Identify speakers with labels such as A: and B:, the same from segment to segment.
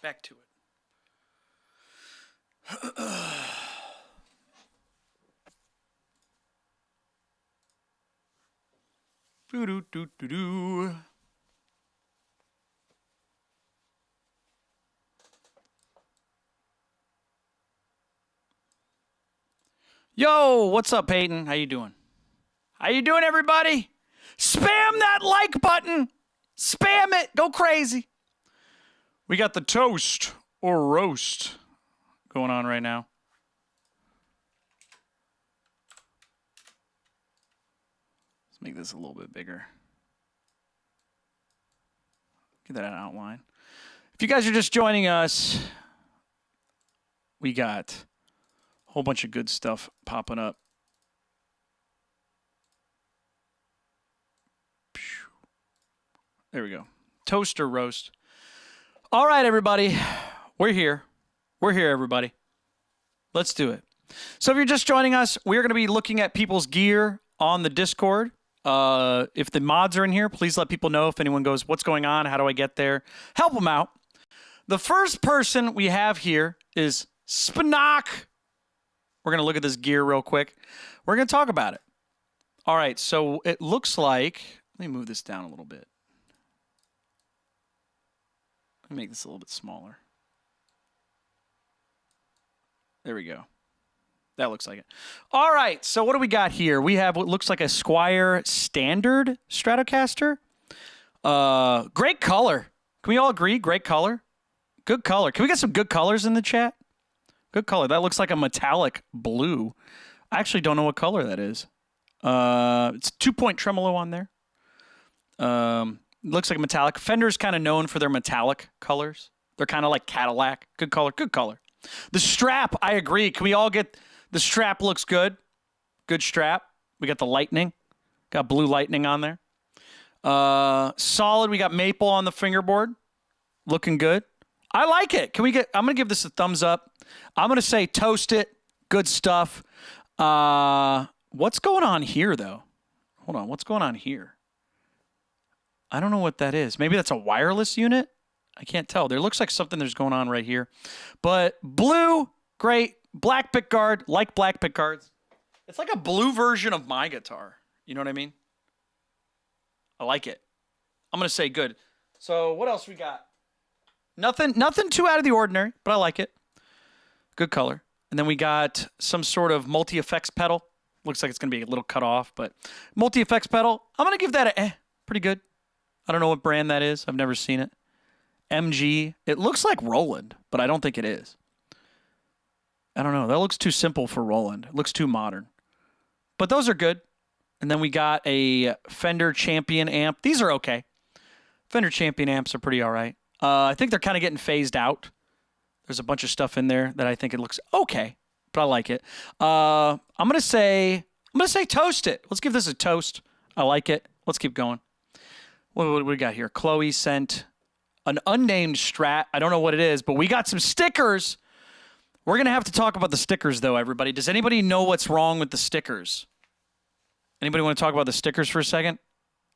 A: Back to it. Doo-doo-doo-doo-doo. Yo, what's up, Aiden? How you doing? How you doing, everybody? Spam that like button. Spam it. Go crazy. We got the toast or roast going on right now. Let's make this a little bit bigger. Get that outline. If you guys are just joining us, we got a whole bunch of good stuff popping up. There we go. Toast or roast. All right, everybody. We're here. We're here, everybody. Let's do it. So if you're just joining us, we're going to be looking at people's gear on the Discord. If the mods are in here, please let people know if anyone goes, what's going on? How do I get there? Help them out. The first person we have here is Spock. We're going to look at this gear real quick. We're going to talk about it. All right, so it looks like, let me move this down a little bit. Let me make this a little bit smaller. There we go. That looks like it. All right, so what do we got here? We have what looks like a Squire Standard Stratocaster. Great color. Can we all agree? Great color. Good color. Can we get some good colors in the chat? Good color. That looks like a metallic blue. I actually don't know what color that is. It's 2-point tremolo on there. Looks like metallic. Fender's kind of known for their metallic colors. They're kind of like Cadillac. Good color. Good color. The strap, I agree. Can we all get... The strap looks good. Good strap. We got the lightning. Got blue lightning on there. Solid. We got maple on the fingerboard. Looking good. I like it. Can we get... I'm going to give this a thumbs up. I'm going to say toast it. Good stuff. What's going on here, though? Hold on. What's going on here? I don't know what that is. Maybe that's a wireless unit? I can't tell. There looks like something there's going on right here. But blue, great. Black pickguard, like black pickguards. It's like a blue version of my guitar. You know what I mean? I like it. I'm going to say good. So what else we got? Nothing too out of the ordinary, but I like it. Good color. And then we got some sort of multi-effects pedal. Looks like it's going to be a little cut off, but multi-effects pedal. I'm going to give that a pretty good. I don't know what brand that is. I've never seen it. MG. It looks like Roland, but I don't think it is. I don't know. That looks too simple for Roland. It looks too modern. But those are good. And then we got a Fender Champion amp. These are okay. Fender Champion amps are pretty all right. I think they're kind of getting phased out. There's a bunch of stuff in there that I think it looks okay, but I like it. I'm gonna say toast it. Let's give this a toast. I like it. Let's keep going. What do we got here? Chloe sent an unnamed Strat. I don't know what it is, but we got some stickers. We're going to have to talk about the stickers, though, everybody. Does anybody know what's wrong with the stickers? Anybody want to talk about the stickers for a second?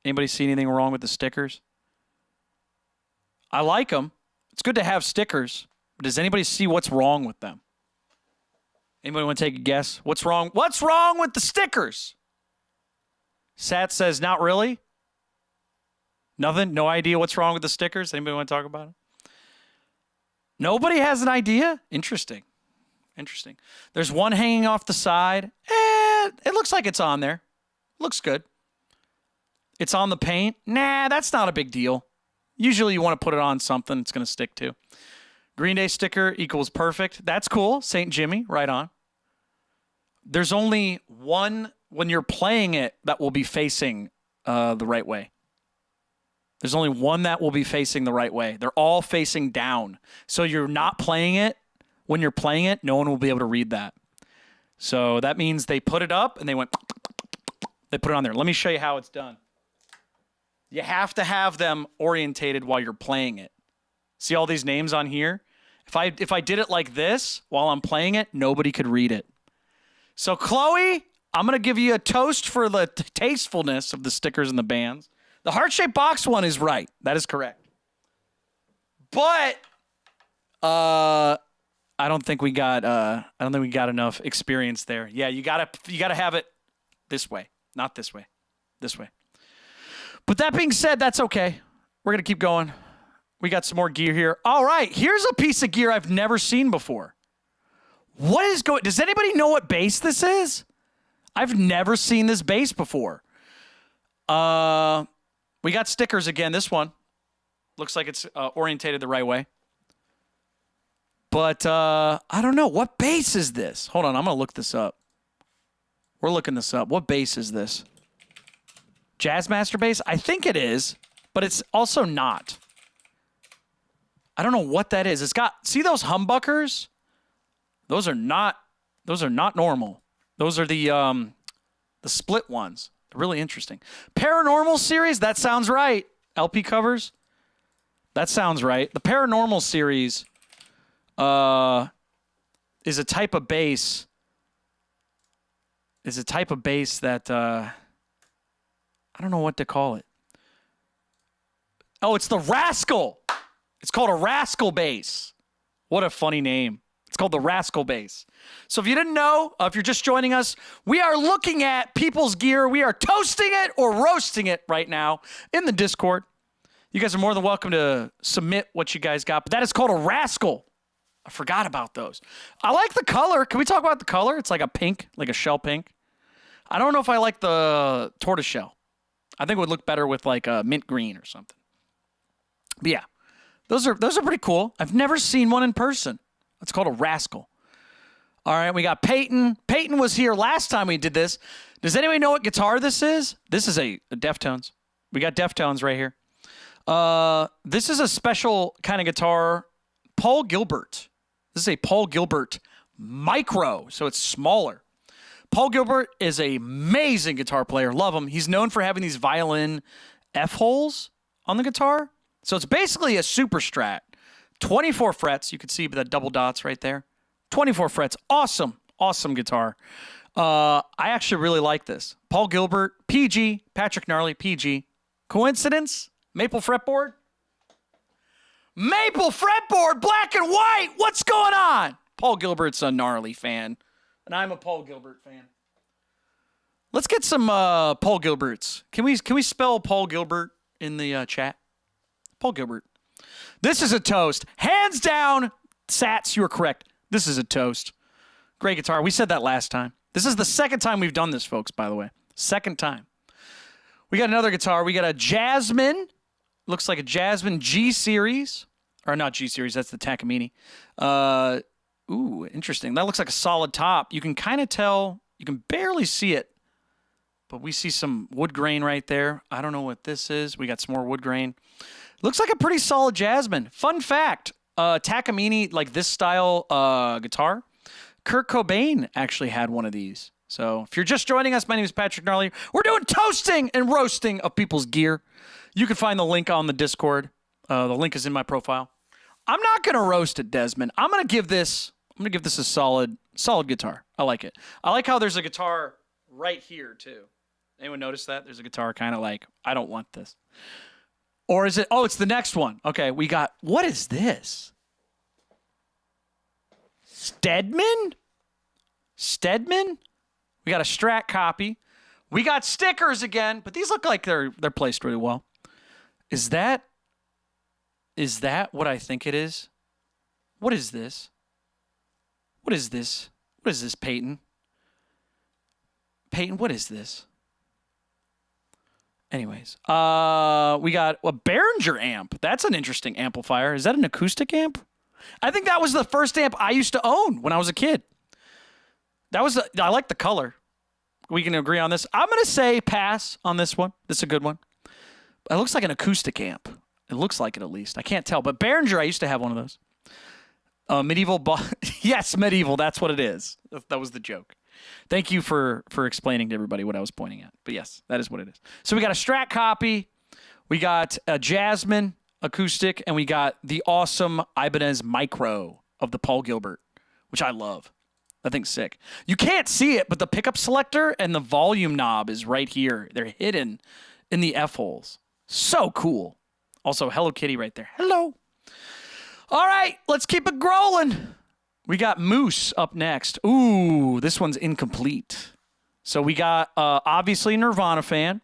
A: Anybody see anything wrong with the stickers? I like them. It's good to have stickers. But does anybody see what's wrong with them? Anybody want to take a guess? What's wrong? What's wrong with the stickers? Sat says, not really. Nothing? No idea what's wrong with the stickers? Anybody want to talk about it? Nobody has an idea? Interesting. Interesting. There's one hanging off the side. It looks like it's on there. Looks good. It's on the paint. Nah, that's not a big deal. Usually you want to put it on something it's going to stick to. Green Day sticker equals perfect. That's cool. St. Jimmy, right on. There's only one, when you're playing it, that will be facing the right way. There's only one that will be facing the right way. They're all facing down. So you're not playing it. When you're playing it, no one will be able to read that. So that means they put it up and they went, they put it on there. Let me show you how it's done. You have to have them orientated while you're playing it. See all these names on here? If I did it like this while I'm playing it, nobody could read it. So Chloe, I'm going to give you a toast for the tastefulness of the stickers and the bands. The heart-shaped box one is right. That is correct. But I don't think we got enough experience there. Yeah, you gotta have it this way, not this way. This way. But that being said, that's okay. We're gonna keep going. We got some more gear here. All right, here's a piece of gear I've never seen before. What is going? Does anybody know what bass this is? I've never seen this bass before. We got stickers again. This one looks like it's orientated the right way. But I don't know. What bass is this? Hold on. I'm going to look this up. We're looking this up. What bass is this? Jazzmaster bass? I think it is, but it's also not. I don't know what that is. It's got, see those humbuckers? Those are not normal. Those are the split ones. They're really interesting. Paranormal series? That sounds right. LP covers? That sounds right. The Paranormal series is a type of bass. Is a type of bass that I don't know what to call it. Oh, it's the Rascal. It's called a Rascal bass. What a funny name. It's called the Rascal bass. So if you didn't know, if you're just joining us, we are looking at people's gear. We are toasting it or roasting it right now in the Discord. You guys are more than welcome to submit what you guys got, but that is called a Rascal. I forgot about those. I like the color. Can we talk about the color? It's like a pink, like a shell pink. I don't know if I like the tortoise shell. I think it would look better with like a mint green or something. But yeah, those are pretty cool. I've never seen one in person. It's called a Rascal. All right, we got Peyton. Peyton was here last time we did this. Does anybody know what guitar this is? This is a Deftones. We got Deftones right here. This is a special kind of guitar. Paul Gilbert. This is a Paul Gilbert Micro, so it's smaller. Paul Gilbert is an amazing guitar player. Love him. He's known for having these violin F-holes on the guitar. So it's basically a super strat. 24 frets. You can see the double dots right there. 24 frets. Awesome. Awesome guitar. I actually really like this. Paul Gilbert, PG, Patrick Gnarly, PG. Coincidence? Maple fretboard? Maple fretboard, black and white. What's going on? Paul Gilbert's a Gnarly fan, and I'm a Paul Gilbert fan. Let's get some Paul Gilberts. Can we spell Paul Gilbert in the chat? Paul Gilbert. This is a toast. Hands down, Sats, you are correct. This is a toast. Great guitar. We said that last time. This is the second time we've done this, folks, by the way. Second time. We got another guitar. We got a Jasmine. Looks like a Jasmine G Series. Or not G Series, that's the Takamine. Ooh, interesting. That looks like a solid top. You can kind of tell. You can barely see it. But we see some wood grain right there. I don't know what this is. We got some more wood grain. Looks like a pretty solid Jasmine. Fun fact, Takamine, like this style guitar, Kurt Cobain actually had one of these. So if you're just joining us, my name is Patrick Gnarly. We're doing toasting and roasting of people's gear. You can find the link on the Discord. The link is in my profile. I'm not going to roast it, Desmond. I'm going to give this a solid guitar. I like it. I like how there's a guitar right here, too. Anyone notice that? There's a guitar kind of like, I don't want this. Or is it? Oh, it's the next one. Okay, we got, what is this? Stedman? We got a Strat copy. We got stickers again, but these look like they're placed really well. Is that what I think it is? What is this? What is this? What is this, Peyton? Peyton, what is this? Anyways, we got a Behringer amp. That's an interesting amplifier. Is that an acoustic amp? I think that was the first amp I used to own when I was a kid. I like the color. We can agree on this. I'm going to say pass on this one. This is a good one. It looks like an acoustic amp. It looks like it at least. I can't tell. But Behringer, I used to have one of those. Medieval. Yes, medieval. That's what it is. That was the joke. Thank you for explaining to everybody what I was pointing at. But yes, that is what it is. So we got a Strat copy. We got a Jasmine acoustic. And we got the awesome Ibanez Micro of the Paul Gilbert, which I love. That thing's sick. You can't see it, but the pickup selector and the volume knob is right here. They're hidden in the F-holes. So cool. Also, Hello Kitty right there. Hello. All right, let's keep it growing. We got Moose up next. Ooh, this one's incomplete. So we got, obviously, Nirvana fan.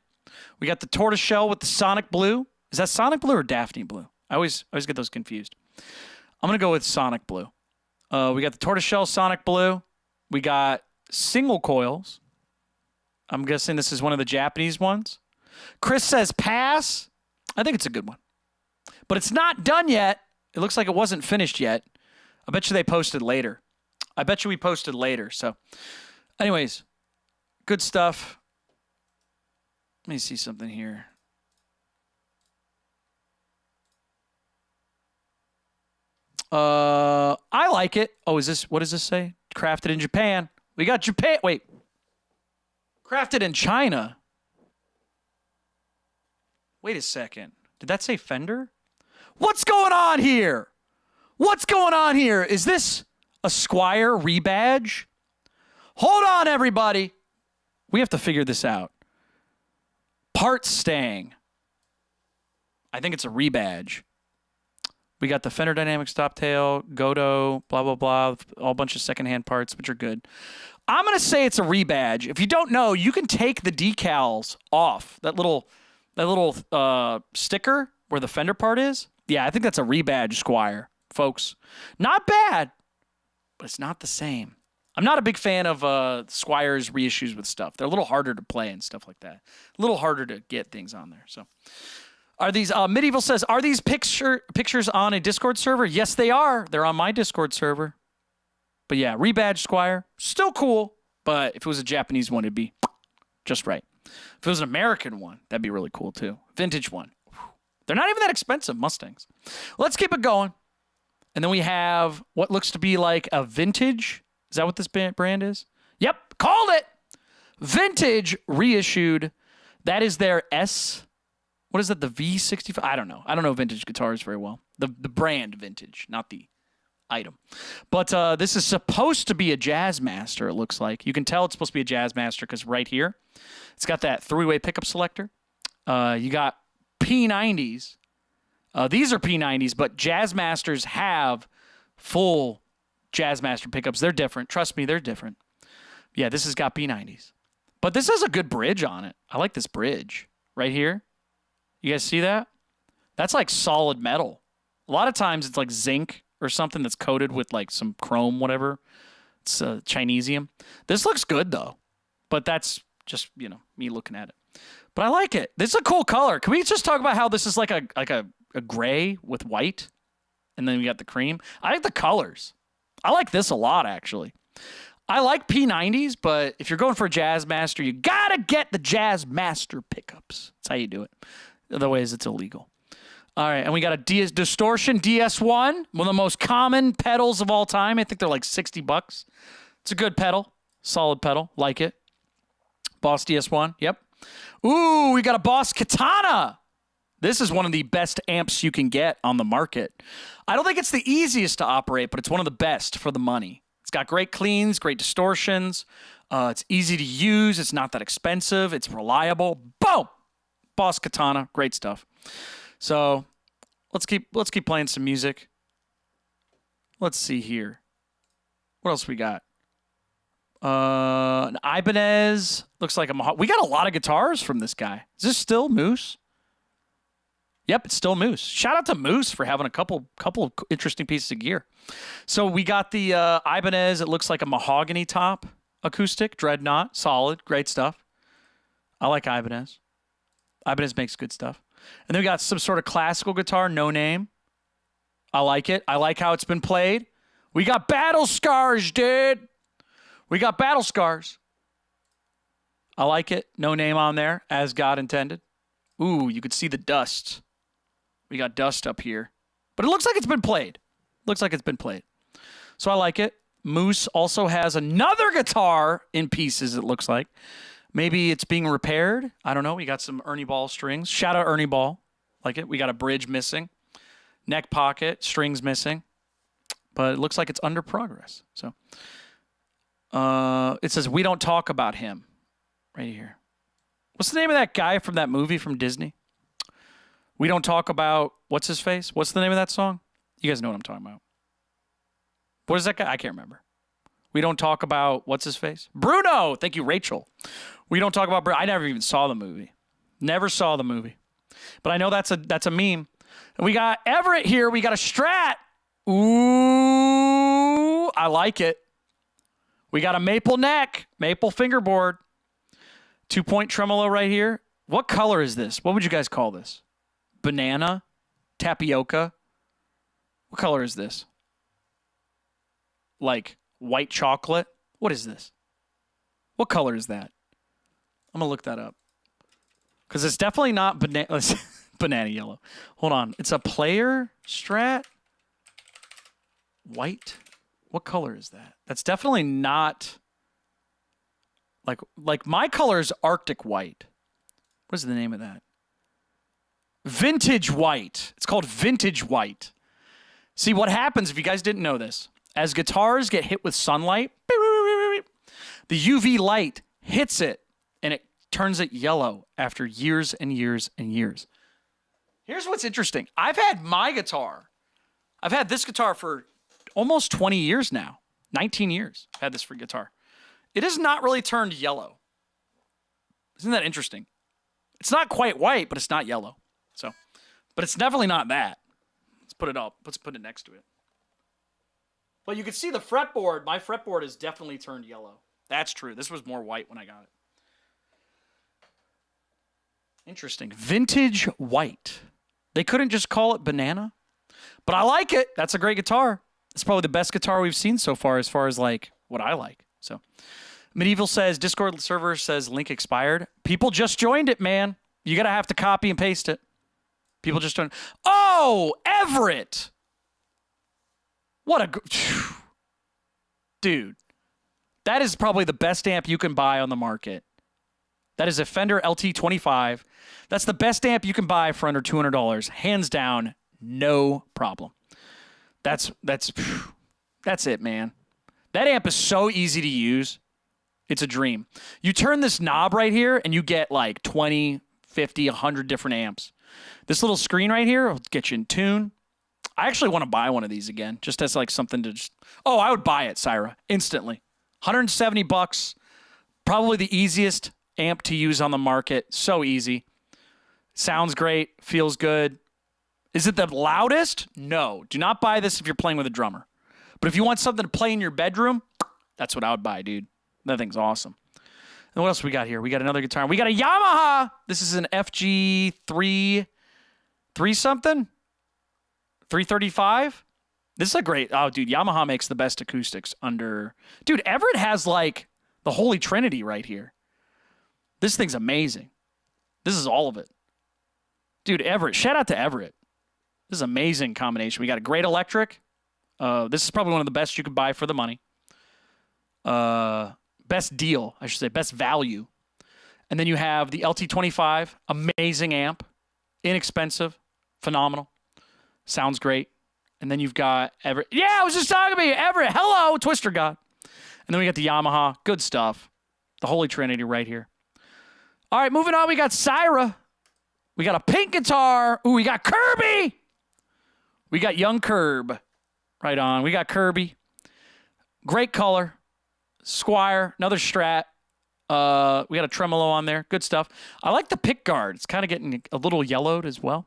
A: We got the tortoiseshell with the Sonic Blue. Is that Sonic Blue or Daphne Blue? I always get those confused. I'm going to go with Sonic Blue. We got the tortoiseshell Sonic Blue. We got single coils. I'm guessing this is one of the Japanese ones. Chris says pass. I think it's a good one. But it's not done yet. It looks like it wasn't finished yet. I bet you they posted later. I bet you we posted later. So, anyways, good stuff. Let me see something here. I like it. Oh, what does this say? Crafted in Japan. We got Japan. Wait. Crafted in China. Wait a second. Did that say Fender? What's going on here? What's going on here? Is this a Squire rebadge? Hold on, everybody. We have to figure this out. Part staying. I think it's a rebadge. We got the Fender Dynamic Stop Tail, Godo, blah, blah, blah, all bunch of secondhand parts, which are good. I'm going to say it's a rebadge. If you don't know, you can take the decals off. That little sticker where the Fender part is. Yeah, I think that's a rebadge Squire, folks. Not bad, but it's not the same. I'm not a big fan of Squire's reissues with stuff. They're a little harder to play and stuff like that. A little harder to get things on there. So, are these Medieval says, are these pictures on a Discord server? Yes, they are. They're on my Discord server. But yeah, rebadged Squire, still cool. But if it was a Japanese one, it'd be just right. If it was an American one, that'd be really cool too. Vintage one. They're not even that expensive, Mustangs. Let's keep it going. And then we have what looks to be like a vintage. Is that what this brand is? Yep, called it. Vintage reissued. That is their S. What is that, the V65? I don't know. I don't know vintage guitars very well. The brand vintage, not the item. But this is supposed to be a Jazzmaster, it looks like. You can tell it's supposed to be a Jazzmaster because right here, it's got that three-way pickup selector. You got P90s. These are P90s, but Jazzmasters have full Jazzmaster pickups. They're different. Trust me, they're different. Yeah, this has got P90s. But this has a good bridge on it. I like this bridge right here. You guys see that? That's like solid metal. A lot of times it's like zinc or something that's coated with like some chrome, whatever. It's Chinesium. This looks good though, but that's just, me looking at it. But I like it. This is a cool color. Can we just talk about how this is like a gray with white? And then we got the cream. I like the colors. I like this a lot, actually. I like P90s, but if you're going for a Jazzmaster, you got to get the Jazzmaster pickups. That's how you do it. Otherwise, it's illegal. All right, and we got a Distortion DS1, one of the most common pedals of all time. I think they're like $60. It's a good pedal. Solid pedal. Like it. Boss DS1. Yep. Ooh, we got a Boss Katana. This is one of the best amps you can get on the market. I don't think it's the easiest to operate, but it's one of the best for the money. It's got great cleans, great distortions. It's easy to use. It's not that expensive. It's reliable. Boom! Boss Katana. Great stuff. So let's keep playing some music. Let's see here. What else we got? An Ibanez. Looks like a Yamaha. We got a lot of guitars from this guy. Is this still Moose? Yep, it's still Moose. Shout out to Moose for having a couple of interesting pieces of gear. So we got the Ibanez. It looks like a mahogany top acoustic, dreadnought, solid, great stuff. I like Ibanez. Ibanez makes good stuff. And then we got some sort of classical guitar, no name. I like it. I like how it's been played. We got battle scars, dude. We got battle scars. I like it. No name on there, as God intended. Ooh, you could see the dust. We got dust up here. But it looks like it's been played. Looks like it's been played. So I like it. Moose also has another guitar in pieces, it looks like. Maybe it's being repaired. I don't know. We got some Ernie Ball strings. Shout out Ernie Ball. Like it. We got a bridge missing. Neck pocket. Strings missing. But it looks like it's under progress. So it says, we don't talk about him. Right here. What's the name of that guy from that movie from Disney? We don't talk about, what's his face? What's the name of that song? You guys know what I'm talking about. What is that guy? I can't remember. We don't talk about, what's his face? Bruno! Thank you, Rachel. We don't talk about Bruno. I never even saw the movie. Never saw the movie. But I know that's a meme. And we got Everett here. We got a Strat. Ooh, I like it. We got a maple neck, maple fingerboard. 2-point tremolo right here. What color is this? What would you guys call this? Banana? Tapioca? What color is this? Like white chocolate? What is this? What color is that? I'm going to look that up. Because it's definitely not banana yellow. Hold on. It's a player Strat? White? What color is that? That's definitely not... Like my color is Arctic white. What is the name of that? Vintage white. It's called vintage white. See, what happens, if you guys didn't know this, as guitars get hit with sunlight, the UV light hits it, and it turns it yellow after years and years and years. Here's what's interesting. I've had this guitar for almost 20 years now. 19 years I've had this for guitar. It has not really turned yellow. Isn't that interesting? It's not quite white, but it's not yellow. So, but it's definitely not that. Let's put it up. Let's put it next to it. But you can see the fretboard. My fretboard has definitely turned yellow. That's true. This was more white when I got it. Interesting. Vintage white. They couldn't just call it banana. But I like it. That's a great guitar. It's probably the best guitar we've seen so far as like what I like. So, Medieval says, Discord server says link expired. People just joined it, man. You got to have to copy and paste it. People just joined. Oh, Everett. What a... Dude. That is probably the best amp you can buy on the market. That is a Fender LT25. That's the best amp you can buy for under $200. Hands down, no problem. That's it, man. That amp is so easy to use. It's a dream. You turn this knob right here, and you get like 20, 50, 100 different amps. This little screen right here will get you in tune. I actually want to buy one of these again, just as like something to just... Oh, I would buy it, Cyra, instantly. $170. Probably the easiest amp to use on the market. So easy. Sounds great. Feels good. Is it the loudest? No. Do not buy this if you're playing with a drummer. But if you want something to play in your bedroom, that's what I would buy, dude. That thing's awesome. And what else we got here? We got another guitar. We got a Yamaha. This is an FG3 something? 335? This is a great... Oh, dude, Yamaha makes the best acoustics under... Dude, Everett has, like, the Holy Trinity right here. This thing's amazing. This is all of it. Dude, Everett. Shout out to Everett. This is an amazing combination. We got a great electric. This is probably one of the best you could buy for the money. Best deal, I should say. Best value. And then you have the LT25. Amazing amp. Inexpensive. Phenomenal. Sounds great. And then you've got Everett. Yeah, I was just talking about you. Everett. Hello, Twister God. And then we got the Yamaha. Good stuff. The Holy Trinity right here. All right, moving on. We got Cyra. We got a pink guitar. Ooh, we got Kirby. We got young Curb. Right on. We got Kirby. Great color. Squire. Another Strat. We got a tremolo on there. Good stuff. I like the pick guard. It's kind of getting a little yellowed as well.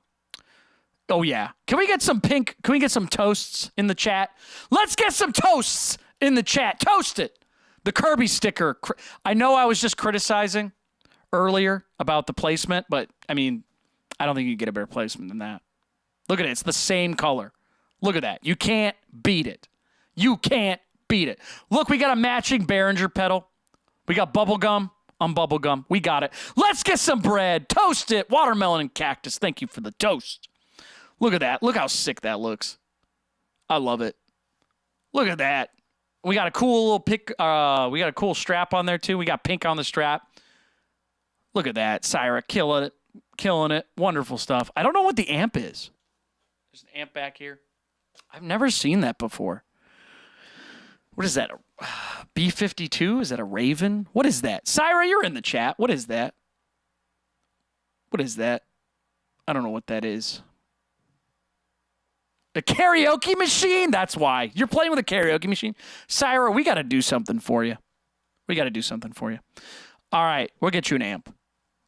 A: Oh, yeah. Can we get some pink? Can we get some toasts in the chat? Let's get some toasts in the chat. Toast it. The Kirby sticker. I know I was just criticizing earlier about the placement, but, I mean, I don't think you can get a better placement than that. Look at it. It's the same color. Look at that. You can't beat it. You can't beat it. Look, we got a matching Behringer pedal. We got bubblegum on bubblegum. We got it. Let's get some bread. Toast it. Watermelon and cactus. Thank you for the toast. Look at that. Look how sick that looks. I love it. Look at that. We got a cool little pick. We got a cool strap on there, too. We got pink on the strap. Look at that. Cyra killing it. Killing it. Wonderful stuff. I don't know what the amp is. There's an amp back here. I've never seen that before. What is that? B52? Is that a Raven? What is that? Cyra, you're in the chat. What is that? What is that? I don't know what that is. A karaoke machine? That's why. You're playing with a karaoke machine? Cyra, we got to do something for you. We got to do something for you. All right, we'll get you an amp.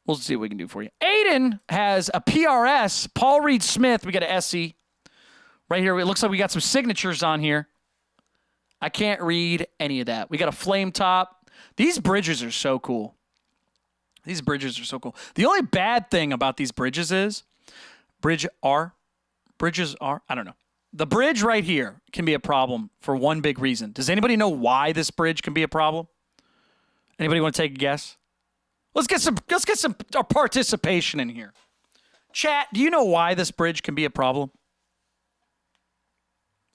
A: We'll see what we can do for you. Aiden has a PRS, Paul Reed Smith. We got an SE right here. It looks like we got some signatures on here. I can't read any of that. We got a flame top. These bridges are so cool. These bridges are so cool. The only bad thing about these bridges is bridges are, I don't know. The bridge right here can be a problem for one big reason. Does anybody know why this bridge can be a problem? Anybody want to take a guess? Let's get some participation in here. Chat, do you know why this bridge can be a problem?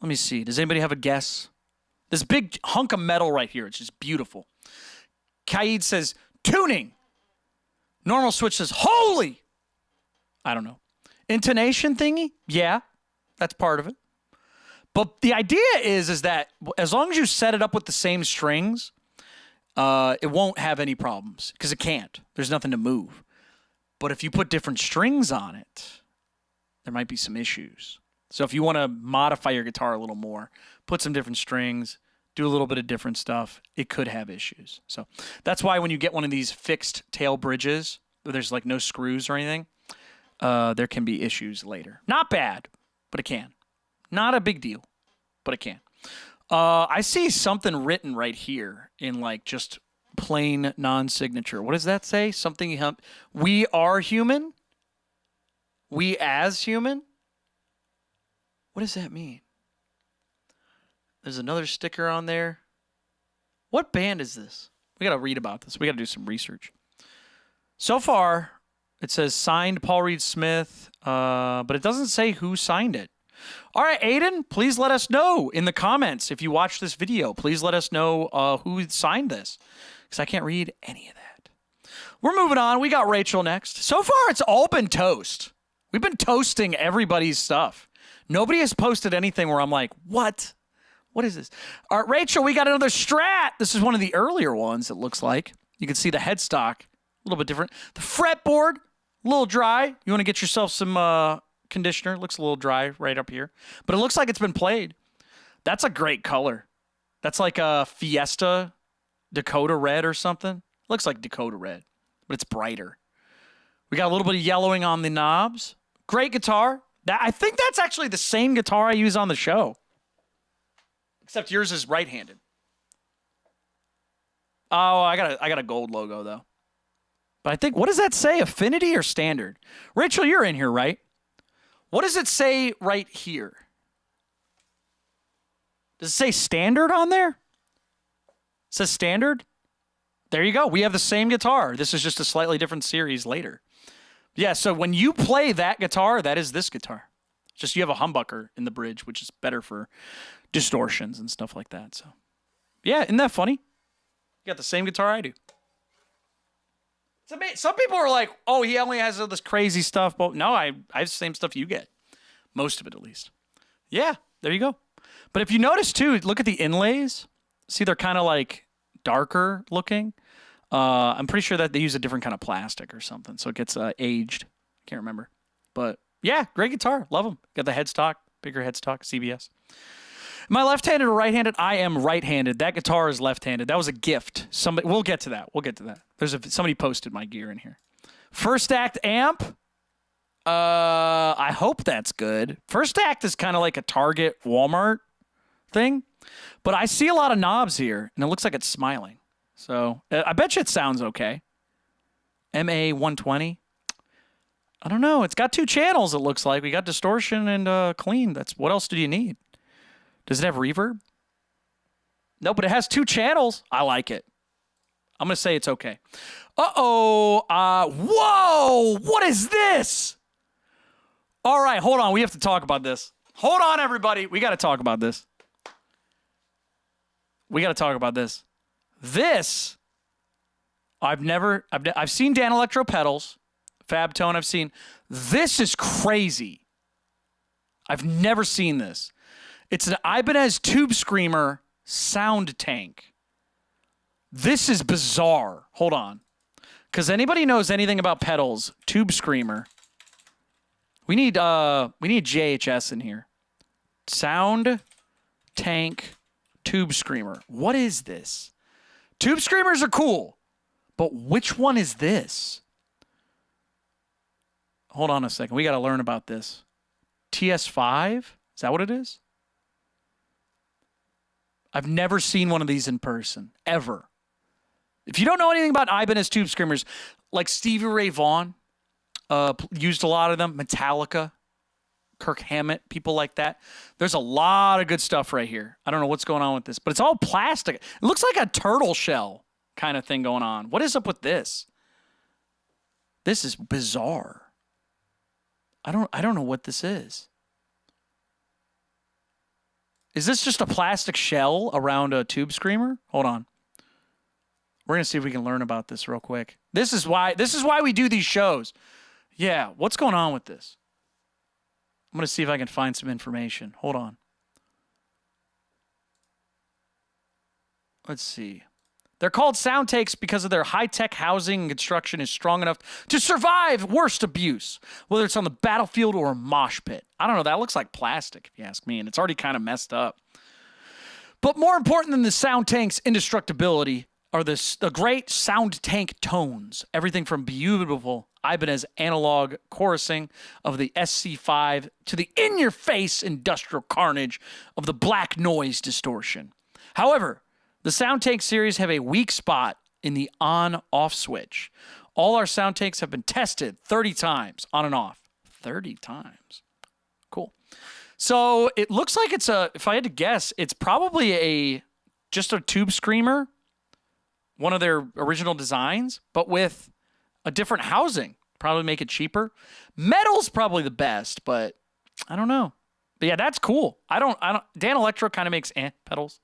A: Let me see. Does anybody have a guess? This big hunk of metal right here. It's just beautiful. Kaid says, tuning. Normal Switch says, holy. I don't know. Intonation thingy? Yeah, that's part of it. But the idea is that as long as you set it up with the same strings, it won't have any problems because it can't. There's nothing to move. But if you put different strings on it, there might be some issues. So if you want to modify your guitar a little more, put some different strings, do a little bit of different stuff, it could have issues. So that's why when you get one of these fixed tail bridges, where there's like no screws or anything, there can be issues later. Not bad, but it can. Not a big deal, but it can. I see something written right here in like just plain non-signature. What does that say? Something, we are human? We as human? What does that mean? There's another sticker on there. What band is this? We got to read about this. We got to do some research. So far, it says signed Paul Reed Smith, but it doesn't say who signed it. All right, Aiden, please let us know in the comments if you watch this video. Please let us know who signed this, because I can't read any of that. We're moving on. We got Rachel next. So far, it's all been toast. We've been toasting everybody's stuff. Nobody has posted anything where I'm like, what? What is this? All right, Rachel, we got another Strat. This is one of the earlier ones, it looks like. You can see the headstock, a little bit different. The fretboard, a little dry. You want to get yourself some conditioner. Looks a little dry right up here. But it looks like it's been played. That's a great color. That's like a Fiesta Dakota Red or something. Looks like Dakota Red, but it's brighter. We got a little bit of yellowing on the knobs. Great guitar. I think that's actually the same guitar I use on the show. Except yours is right-handed. Oh, I got a gold logo, though. But I think, what does that say? Affinity or standard? Rachel, you're in here, right? What does it say right here? Does it say standard on there? It says standard? There you go. We have the same guitar. This is just a slightly different series later. Yeah, so when you play that guitar, that is this guitar. Just you have a humbucker in the bridge, which is better for distortions and stuff like that. So, yeah, isn't that funny? You got the same guitar I do. Some people are like, oh, he only has all this crazy stuff. But no, I have the same stuff you get. Most of it, at least. Yeah, there you go. But if you notice, too, look at the inlays. See, they're kind of like darker looking. I'm pretty sure that they use a different kind of plastic or something, so it gets aged. Can't remember. But, yeah, great guitar. Love them. Got the headstock, bigger headstock, CBS. Am I left-handed or right-handed? I am right-handed. That guitar is left-handed. That was a gift. We'll get to that. We'll get to that. Somebody posted my gear in here. First Act amp. I hope that's good. First Act is kind of like a Target, Walmart thing, but I see a lot of knobs here, and it looks like it's smiling. So I bet you it sounds okay. MA120. I don't know. It's got 2 channels, it looks like. We got distortion and clean. What else do you need? Does it have reverb? No, but it has 2 channels. I like it. I'm going to say it's okay. Uh-oh. Whoa! What is this? All right, hold on. We have to talk about this. Hold on, everybody. We got to talk about this. This, I've seen Dan Electro pedals, Fab Tone I've seen. This is crazy. I've never seen this. It's an Ibanez Tube Screamer sound tank. This is bizarre. Hold on. Because anybody knows anything about pedals, Tube Screamer. We need JHS in here. Sound Tank Tube Screamer. What is this? Tube Screamers are cool, but which one is this? Hold on a second. We got to learn about this. TS5? Is that what it is? I've never seen one of these in person, ever. If you don't know anything about Ibanez Tube Screamers, like Stevie Ray Vaughan used a lot of them, Metallica, Kirk Hammett, people like that. There's a lot of good stuff right here. I don't know what's going on with this, but it's all plastic. It looks like a turtle shell kind of thing going on. What is up with this? This is bizarre. I don't know what this is. Is this just a plastic shell around a tube screamer? Hold on. We're gonna see if we can learn about this real quick. This is why we do these shows. Yeah, what's going on with this? I'm gonna see if I can find some information. Hold on. Let's see. They're called sound takes because of their high-tech housing and construction is strong enough to survive worst abuse, whether it's on the battlefield or a mosh pit. I don't know. That looks like plastic, if you ask me, and it's already kind of messed up. But more important than the sound tank's indestructibility are the great sound tank tones. Everything from beautiful Ibanez analog chorusing of the SC5 to the in-your-face industrial carnage of the black noise distortion. However, the sound tank series have a weak spot in the on-off switch. All our sound tanks have been tested 30 times on and off. 30 times. Cool. So it looks like it's if I had to guess, it's probably just a tube screamer, one of their original designs, but with a different housing. Probably make it cheaper. Metal's probably the best, but I don't know. But yeah, that's cool. Dan Electro kind of makes pedals.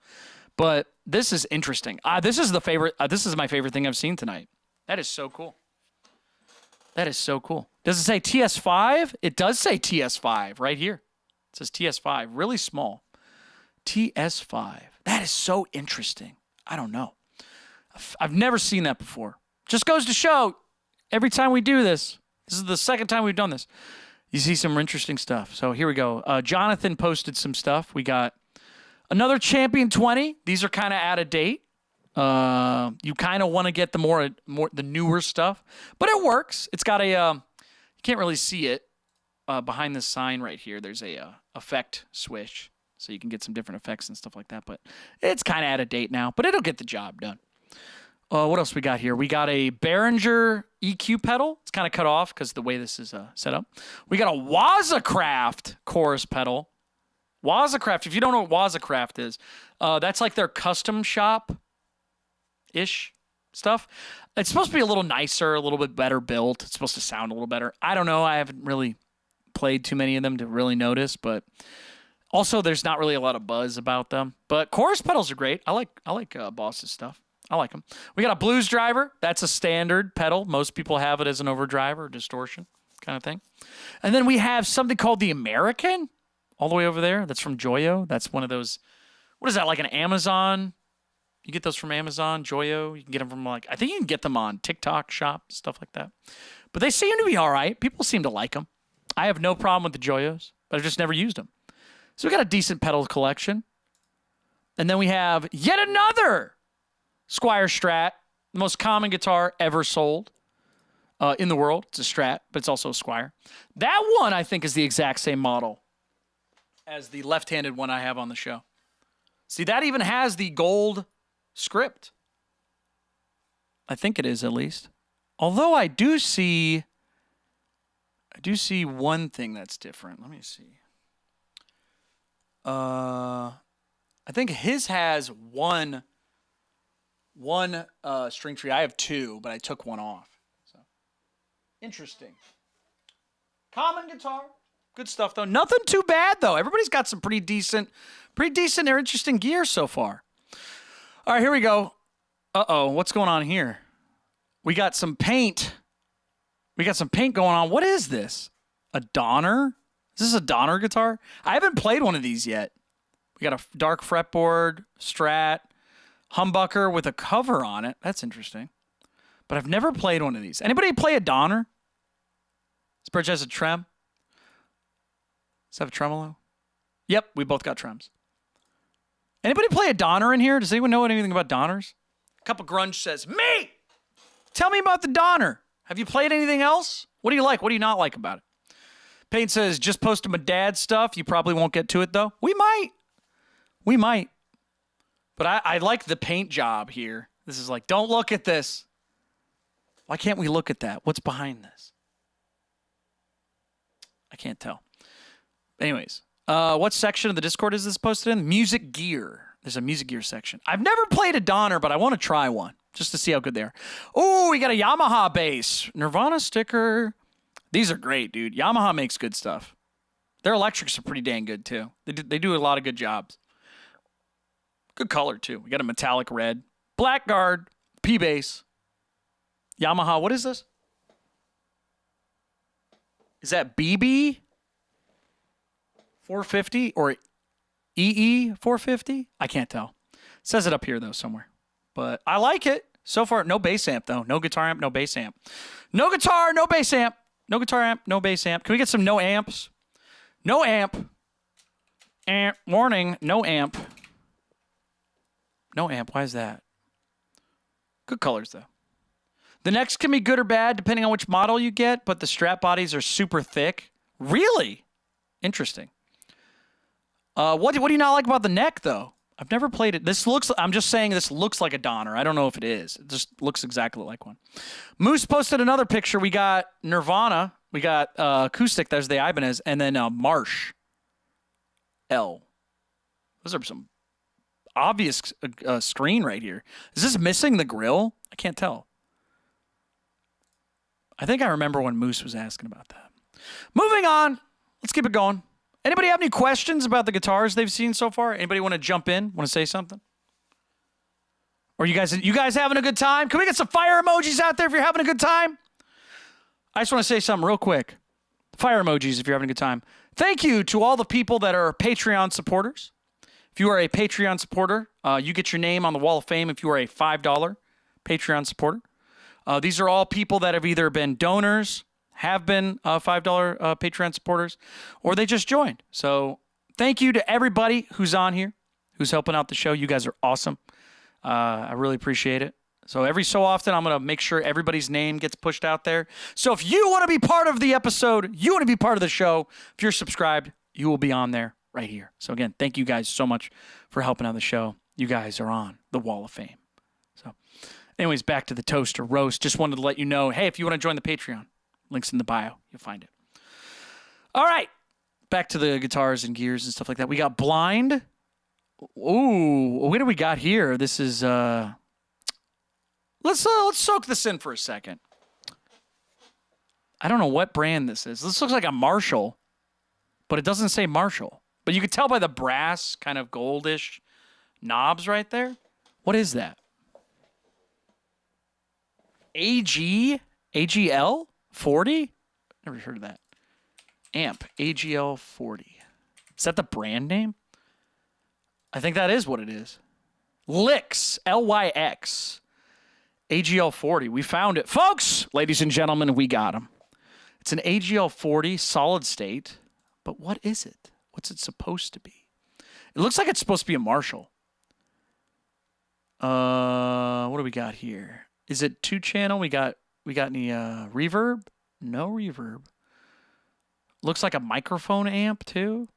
A: But this is interesting. This is the favorite. This is my favorite thing I've seen tonight. That is so cool. That is so cool. Does it say TS5? It does say TS5 right here. It says TS5, really small. TS5. That is so interesting. I don't know. I've never seen that before. Just goes to show, every time we do this is the second time we've done this, you see some interesting stuff. So here we go. Jonathan posted some stuff. We got another Champion 20. These are kind of out of date. You kind of want to get the newer stuff, but it works. It's got you can't really see it behind this sign right here. There's a effect switch, so you can get some different effects and stuff like that. But it's kind of out of date now, but it'll get the job done. What else we got here? We got a Behringer EQ pedal. It's kind of cut off because the way this is set up. We got a Wazacraft chorus pedal. Wazacraft, if you don't know what Wazacraft is, that's like their custom shop-ish stuff. It's supposed to be a little nicer, a little bit better built. It's supposed to sound a little better. I don't know. I haven't really played too many of them to really notice, but also there's not really a lot of buzz about them. But chorus pedals are great. I like Boss's stuff. I like them. We got a Blues Driver. That's a standard pedal. Most people have it as an overdrive or distortion kind of thing. And then we have something called the American. All the way over there. That's from Joyo. That's one of those. What is that, like an Amazon? You get those from Amazon, Joyo. You can get them from I think you can get them on TikTok shop, stuff like that. But they seem to be all right. People seem to like them. I have no problem with the Joyos, but I've just never used them. So we got a decent pedal collection. And then we have yet another Squier Strat, the most common guitar ever sold in the world. It's a Strat, but it's also a Squier. That one, I think, is the exact same model as the left-handed one I have on the show. See, that even has the gold script. I think it is, at least. Although I do see one thing that's different. Let me see. I think his has one string tree. I have two, but I took one off. So interesting. Common guitar. Good stuff, though. Nothing too bad, though. Everybody's got some pretty decent or interesting gear so far. All right, here we go. Uh-oh, what's going on here? We got some paint. We got some paint going on. What is this? A Donner? Is this a Donner guitar? I haven't played one of these yet. We got a dark fretboard, Strat, humbucker with a cover on it. That's interesting. But I've never played one of these. Anybody play a Donner? This bridge has a trem. Does it have a tremolo? Yep, we both got trems. Anybody play a Donner in here? Does anyone know anything about Donners? A couple grunge says, me! Tell me about the Donner. Have you played anything else? What do you like? What do you not like about it? Payne says, just posted my dad's stuff. You probably won't get to it, though. We might. We might. But I like the paint job here. This is like, don't look at this. Why can't we look at that? What's behind this? I can't tell. Anyways, what section of the Discord is this posted in? Music gear. There's a music gear section. I've never played a Donner, but I want to try one just to see how good they are. Oh, we got a Yamaha bass. Nirvana sticker. These are great, dude. Yamaha makes good stuff. Their electrics are pretty dang good, too. They do a lot of good jobs. Good color, too. We got a metallic red. Blackguard. P-bass. Yamaha. What is this? Is that BB 450 or EE 450? I can't tell. It says it up here, though, somewhere. But I like it. So far, no bass amp, though. No guitar amp, no bass amp. No guitar, no bass amp. No guitar amp, no bass amp. Can we get some no amps? No amp. Amp. Warning, no amp. No amp. Why is that? Good colors, though. The necks can be good or bad depending on which model you get, but the strap bodies are super thick. Really? Interesting. What do you not like about the neck, though? I've never played it. I'm just saying this looks like a Donner. I don't know if it is. It just looks exactly like one. Moose posted another picture. We got Nirvana. We got Acoustic. There's the Ibanez. And then Marsh L. Those are some obvious screen right here. Is this missing the grill? I can't tell. I think I remember when Moose was asking about that. Moving on. Let's keep it going. Anybody have any questions about the guitars they've seen so far? Anybody want to jump in? Want to say something? Or you guys having a good time? Can we get some fire emojis out there if you're having a good time? I just want to say something real quick. Fire emojis if you're having a good time. Thank you to all the people that are Patreon supporters. If you are a Patreon supporter, you get your name on the Wall of Fame if you are a $5 Patreon supporter. These are all people that have either been donors, have been $5 Patreon supporters, or they just joined. So thank you to everybody who's on here, who's helping out the show. You guys are awesome. I really appreciate it. So every so often, I'm going to make sure everybody's name gets pushed out there. So if you want to be part of the episode, you want to be part of the show, if you're subscribed, you will be on there right here. So again, thank you guys so much for helping out the show. You guys are on the Wall of Fame. So anyways, back to the toast or roast. Just wanted to let you know, hey, if you want to join the Patreon, link's in the bio. You'll find it. All right. Back to the guitars and gears and stuff like that. We got Blind. Ooh, what do we got here? This is let's soak this in for a second. I don't know what brand this is. This looks like a Marshall, but it doesn't say Marshall. But you can tell by the brass kind of goldish knobs right there. What is that? AGL 40? Never heard of that. Amp, AGL 40. Is that the brand name? I think that is what it is. Lyx, Lyx, AGL 40. We found it. Folks, ladies and gentlemen, we got them. It's an AGL 40 solid state, but what is it? What's it supposed to be? It looks like it's supposed to be a Marshall. What do we got here? Is it 2-channel? We got any reverb? No reverb. Looks like a microphone amp too.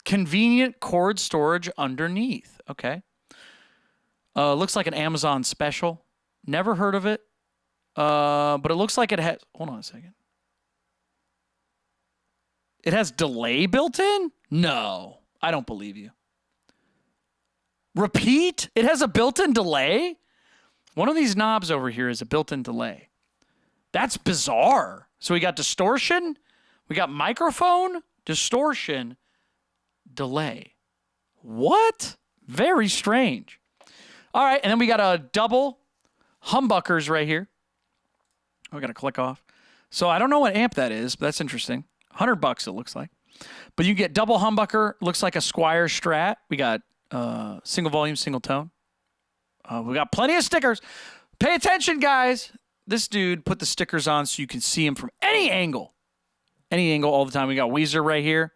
A: Convenient cord storage underneath. Okay. Looks like an Amazon special. Never heard of it. But it looks like it has... Hold on a second. It has delay built in? No. I don't believe you. Repeat? It has a built-in delay? One of these knobs over here is a built-in delay. That's bizarre. So we got distortion, we got microphone, distortion, delay. What? Very strange. All right, and then we got a double humbuckers right here. We got to click off. So I don't know what amp that is, but that's interesting. $100 it looks like. But you get double humbucker, looks like a Squier Strat. We got single volume, single tone. We got plenty of stickers. Pay attention, guys. This dude put the stickers on so you can see him from any angle. Any angle all the time. We got Weezer right here.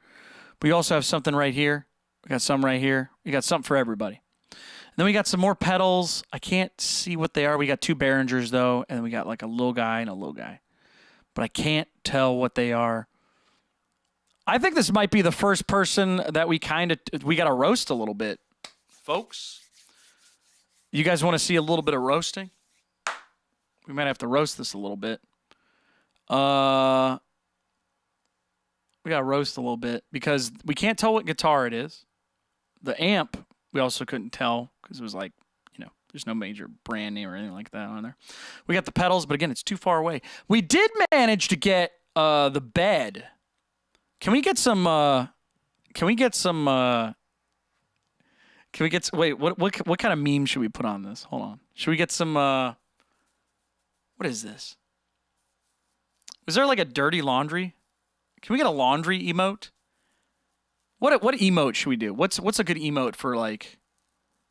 A: We also have something right here. We got some right here. We got something for everybody. And then we got some more pedals. I can't see what they are. We got 2 Behringers, though, and then we got like a little guy and a little guy. But I can't tell what they are. I think this might be the first person that we got to roast a little bit. Folks, you guys want to see a little bit of roasting? We might have to roast this a little bit. We got to roast a little bit because we can't tell what guitar it is. The amp, we also couldn't tell because it was like, you know, there's no major brand name or anything like that on there. We got the pedals, but again, it's too far away. We did manage to get the bed. Can we get some, wait, what kind of meme should we put on this? Hold on. Should we get some, what is this? Is there like a dirty laundry? Can we get a laundry emote? What emote should we do? What's a good emote for like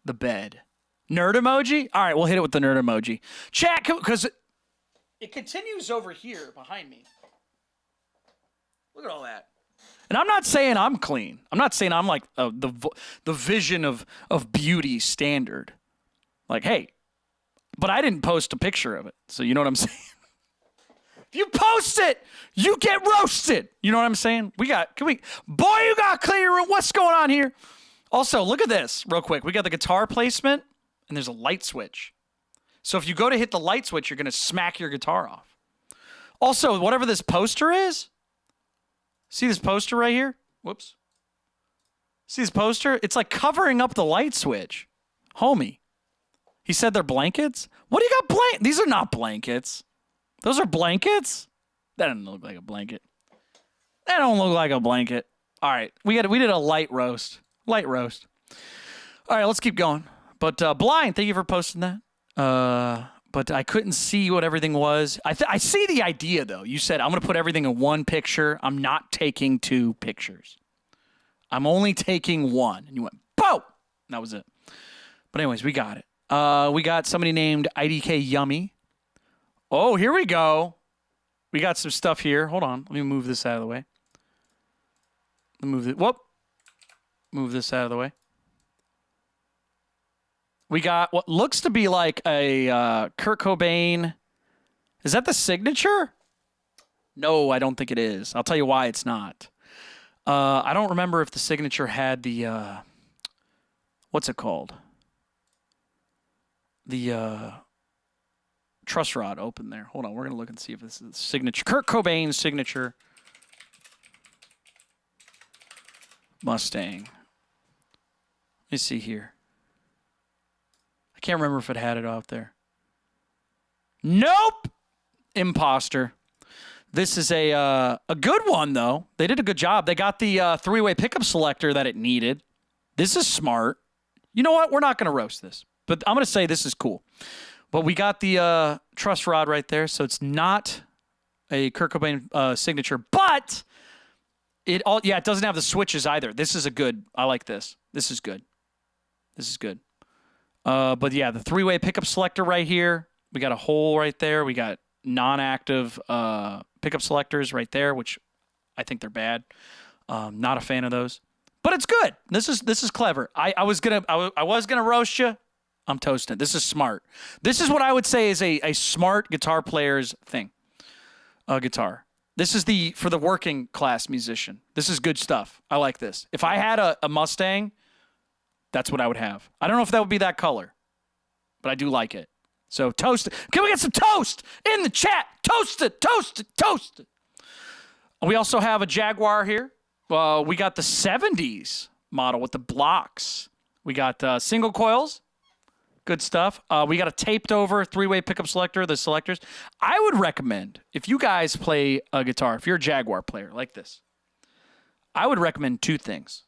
A: the bed? Nerd emoji? All right, we'll hit it with the nerd emoji. Chat, because it continues over here behind me. Look at all that. And I'm not saying I'm clean. I'm not saying I'm like the vision of beauty standard. Like, hey, but I didn't post a picture of it. So you know what I'm saying? If you post it, you get roasted. You know what I'm saying? Boy, you got clear room. What's going on here? Also, look at this real quick. We got the guitar placement and there's a light switch. So if you go to hit the light switch, you're going to smack your guitar off. Also, whatever this poster is, see this poster right here? Whoops. See this poster? It's like covering up the light switch. Homie. He said they're blankets? What do you got These are not blankets. Those are blankets? That doesn't look like a blanket. That don't look like a blanket. All right. We did a light roast. Light roast. All right, let's keep going. But Blind, thank you for posting that. But I couldn't see what everything was. I see the idea, though. You said, I'm going to put everything in one picture. I'm not taking 2 pictures. I'm only taking 1. And you went, boom! And that was it. But anyways, we got it. We got somebody named IDK Yummy. Oh, here we go. We got some stuff here. Hold on. Let me move this out of the way. Move this out of the way. We got what looks to be like a Kurt Cobain. Is that the signature? No, I don't think it is. I'll tell you why it's not. I don't remember if the signature had the, what's it called? The truss rod open there. Hold on, we're going to look and see if this is the signature. Kurt Cobain's signature Mustang. Let me see here. I can't remember if it had it out there. Nope! Imposter. This is a good one, though. They did a good job. They got the 3-way pickup selector that it needed. This is smart. You know what? We're not going to roast this. But I'm going to say this is cool. But we got the truss rod right there, so it's not a Kurt Cobain signature. But it doesn't have the switches either. This is a good. I like this. This is good. This is good. But yeah, the 3-way pickup selector right here. We got a hole right there. We got non-active pickup selectors right there, which I think they're bad. Not a fan of those. But it's good. This is clever. I was gonna roast you. I'm toasting. This is smart. This is what I would say is a smart guitar player's thing. Guitar. This is for the working class musician. This is good stuff. I like this. If I had a Mustang, that's what I would have. I don't know if that would be that color, but I do like it. So toast it. Can we get some toast in the chat? Toast it, toast it, toast it. We also have a Jaguar here. We got the 70s model with the blocks. We got single coils. Good stuff. We got a taped over 3-way pickup selector, the selectors. I would recommend, if you guys play a guitar, if you're a Jaguar player like this, I would recommend 2 things.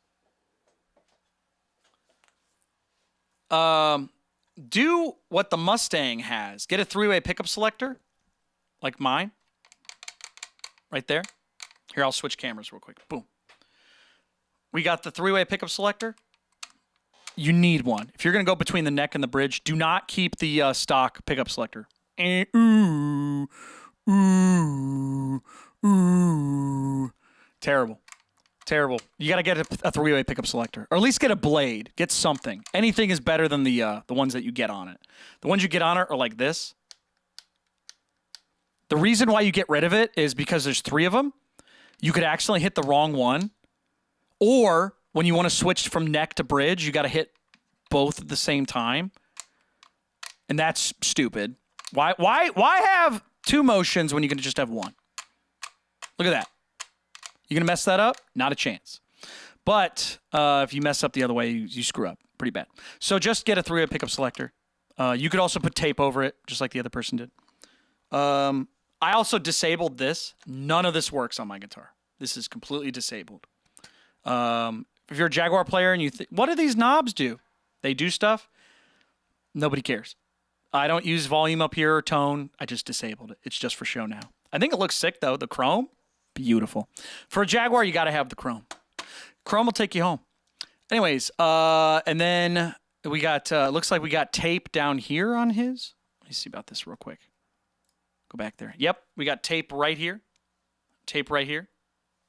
A: Do what the Mustang has. Get a 3-way pickup selector, like mine, right there. Here, I'll switch cameras real quick. Boom. We got the 3-way pickup selector. You need one. If you're going to go between the neck and the bridge, do not keep the stock pickup selector. Ooh, ooh, ooh. Terrible. Terrible. You got to get a three-way pickup selector. Or at least get a blade. Get something. Anything is better than the ones that you get on it. The ones you get on it are like this. The reason why you get rid of it is because there's 3 of them. You could accidentally hit the wrong one. Or when you want to switch from neck to bridge, you got to hit both at the same time. And that's stupid. Why have 2 motions when you can just have 1? Look at that. You gonna mess that up? Not a chance. But if you mess up the other way, you screw up pretty bad. So just get a 3-way pickup selector. You could also put tape over it, just like the other person did. I also disabled this. None of this works on my guitar. This is completely disabled. If you're a Jaguar player and you think, what do these knobs do? They do stuff. Nobody cares. I don't use volume up here or tone. I just disabled it. It's just for show now. I think it looks sick, though. The chrome, beautiful. For a Jaguar, you got to have the chrome. Chrome will take you home. Anyways, and then we got, looks like we got tape down here on his. Let me see about this real quick. Go back there. Yep, we got tape right here. Tape right here.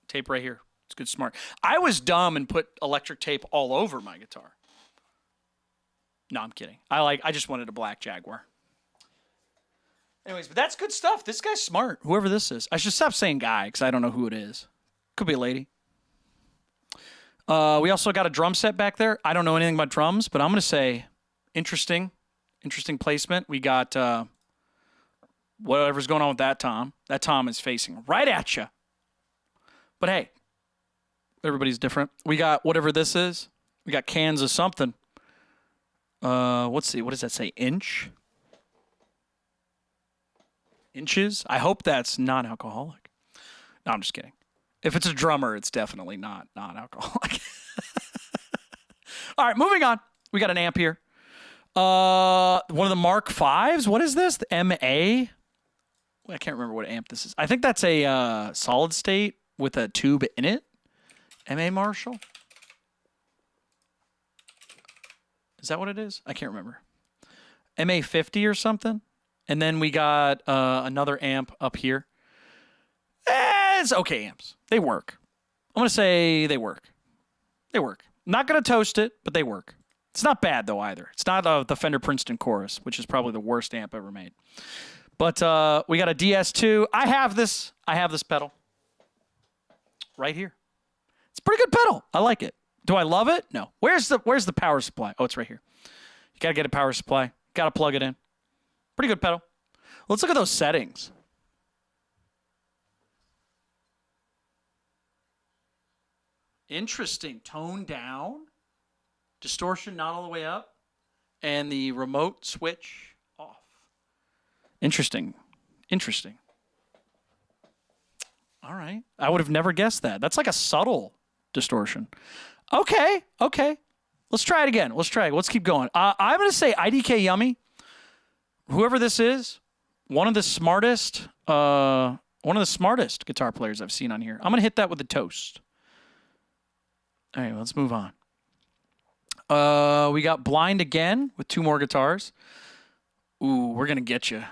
A: Tape right here. It's good, smart. I was dumb and put electric tape all over my guitar. No, I'm kidding. I just wanted a black Jaguar. Anyways, but that's good stuff. This guy's smart. Whoever this is. I should stop saying guy because I don't know who it is. Could be a lady. We also got a drum set back there. I don't know anything about drums, but I'm going to say interesting. Interesting placement. We got whatever's going on with that tom. That tom is facing right at you. But hey, everybody's different. We got whatever this is. We got cans of something. Let's see. What does that say? Inch? Inches? I hope that's non-alcoholic. No, I'm just kidding. If it's a drummer, it's definitely not non-alcoholic. All right, moving on. We got an amp here. One of the Mark Vs. What is this? The MA? I can't remember what amp this is. I think that's a solid state with a tube in it. MA Marshall? Is that what it is? I can't remember. MA50 or something? And then we got another amp up here. It's okay amps. They work. I'm going to say they work. They work. Not going to toast it, but they work. It's not bad, though, either. It's not the Fender Princeton Chorus, which is probably the worst amp ever made. But we got a DS2. I have this pedal right here. It's a pretty good pedal. I like it. Do I love it? No. Where's the power supply? Oh, it's right here. You got to get a power supply. Got to plug it in. Pretty good pedal. Let's look at those settings. Interesting. Tone down. Distortion not all the way up. And the remote switch off. Interesting. Interesting. All right. I would have never guessed that. That's like a subtle distortion. Okay. Okay. Let's try it again. Let's try it. Let's keep going. I'm going to say IDK Yummy. Whoever this is, one of the smartest guitar players I've seen on here. I'm going to hit that with a toast. All right, let's move on. We got Blind again with 2 more guitars. Ooh, we're going to get you.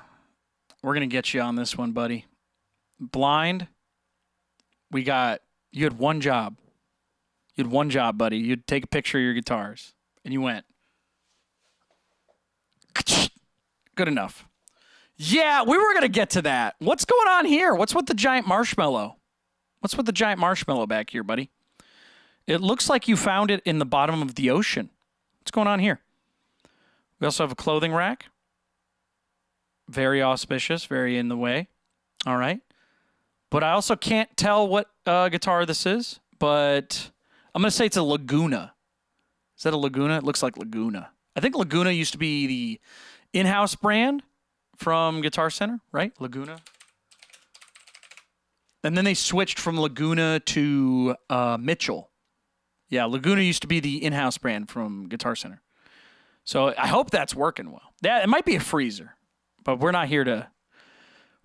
A: We're going to get you on this one, buddy. Blind. You had one job. You had one job, buddy. You'd take a picture of your guitars, and you went. Good enough. Yeah, we were going to get to that. What's going on here? What's with the giant marshmallow? What's with the giant marshmallow back here, buddy? It looks like you found it in the bottom of the ocean. What's going on here? We also have a clothing rack. Very auspicious, very in the way. All right. But I also can't tell what guitar this is, but I'm going to say it's a Laguna. Is that a Laguna? It looks like Laguna. I think Laguna used to be the in-house brand from Guitar Center, right? Laguna. And then they switched from Laguna to Mitchell. Yeah, Laguna used to be the in-house brand from Guitar Center. So I hope that's working well. Yeah, it might be a freezer, but we're not here to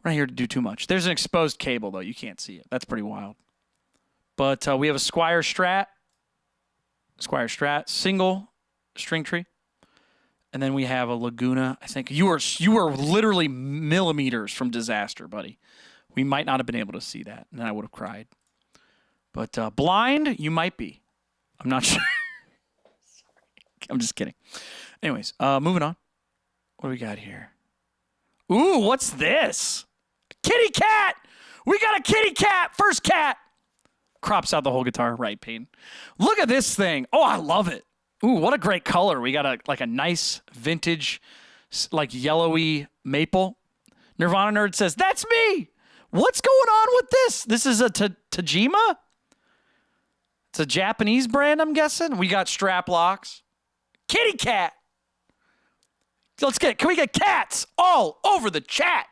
A: do too much. There's an exposed cable though. You can't see it. That's pretty wild. But we have a Squire Strat, single string tree. And then we have a Laguna. I think you were literally millimeters from disaster, buddy. We might not have been able to see that, and then I would have cried. But blind, you might be. I'm not sure. I'm just kidding. Anyways, moving on. What do we got here? Ooh, what's this? Kitty cat! We got a kitty cat! First cat! Crops out the whole guitar. Right, Peyton. Look at this thing. Oh, I love it. Ooh, what a great color. We got a nice vintage, like yellowy maple. Nirvana Nerd says, that's me! What's going on with this? This is a Tagima? It's a Japanese brand, I'm guessing. We got strap locks. Kitty cat! Can we get cats all over the chat?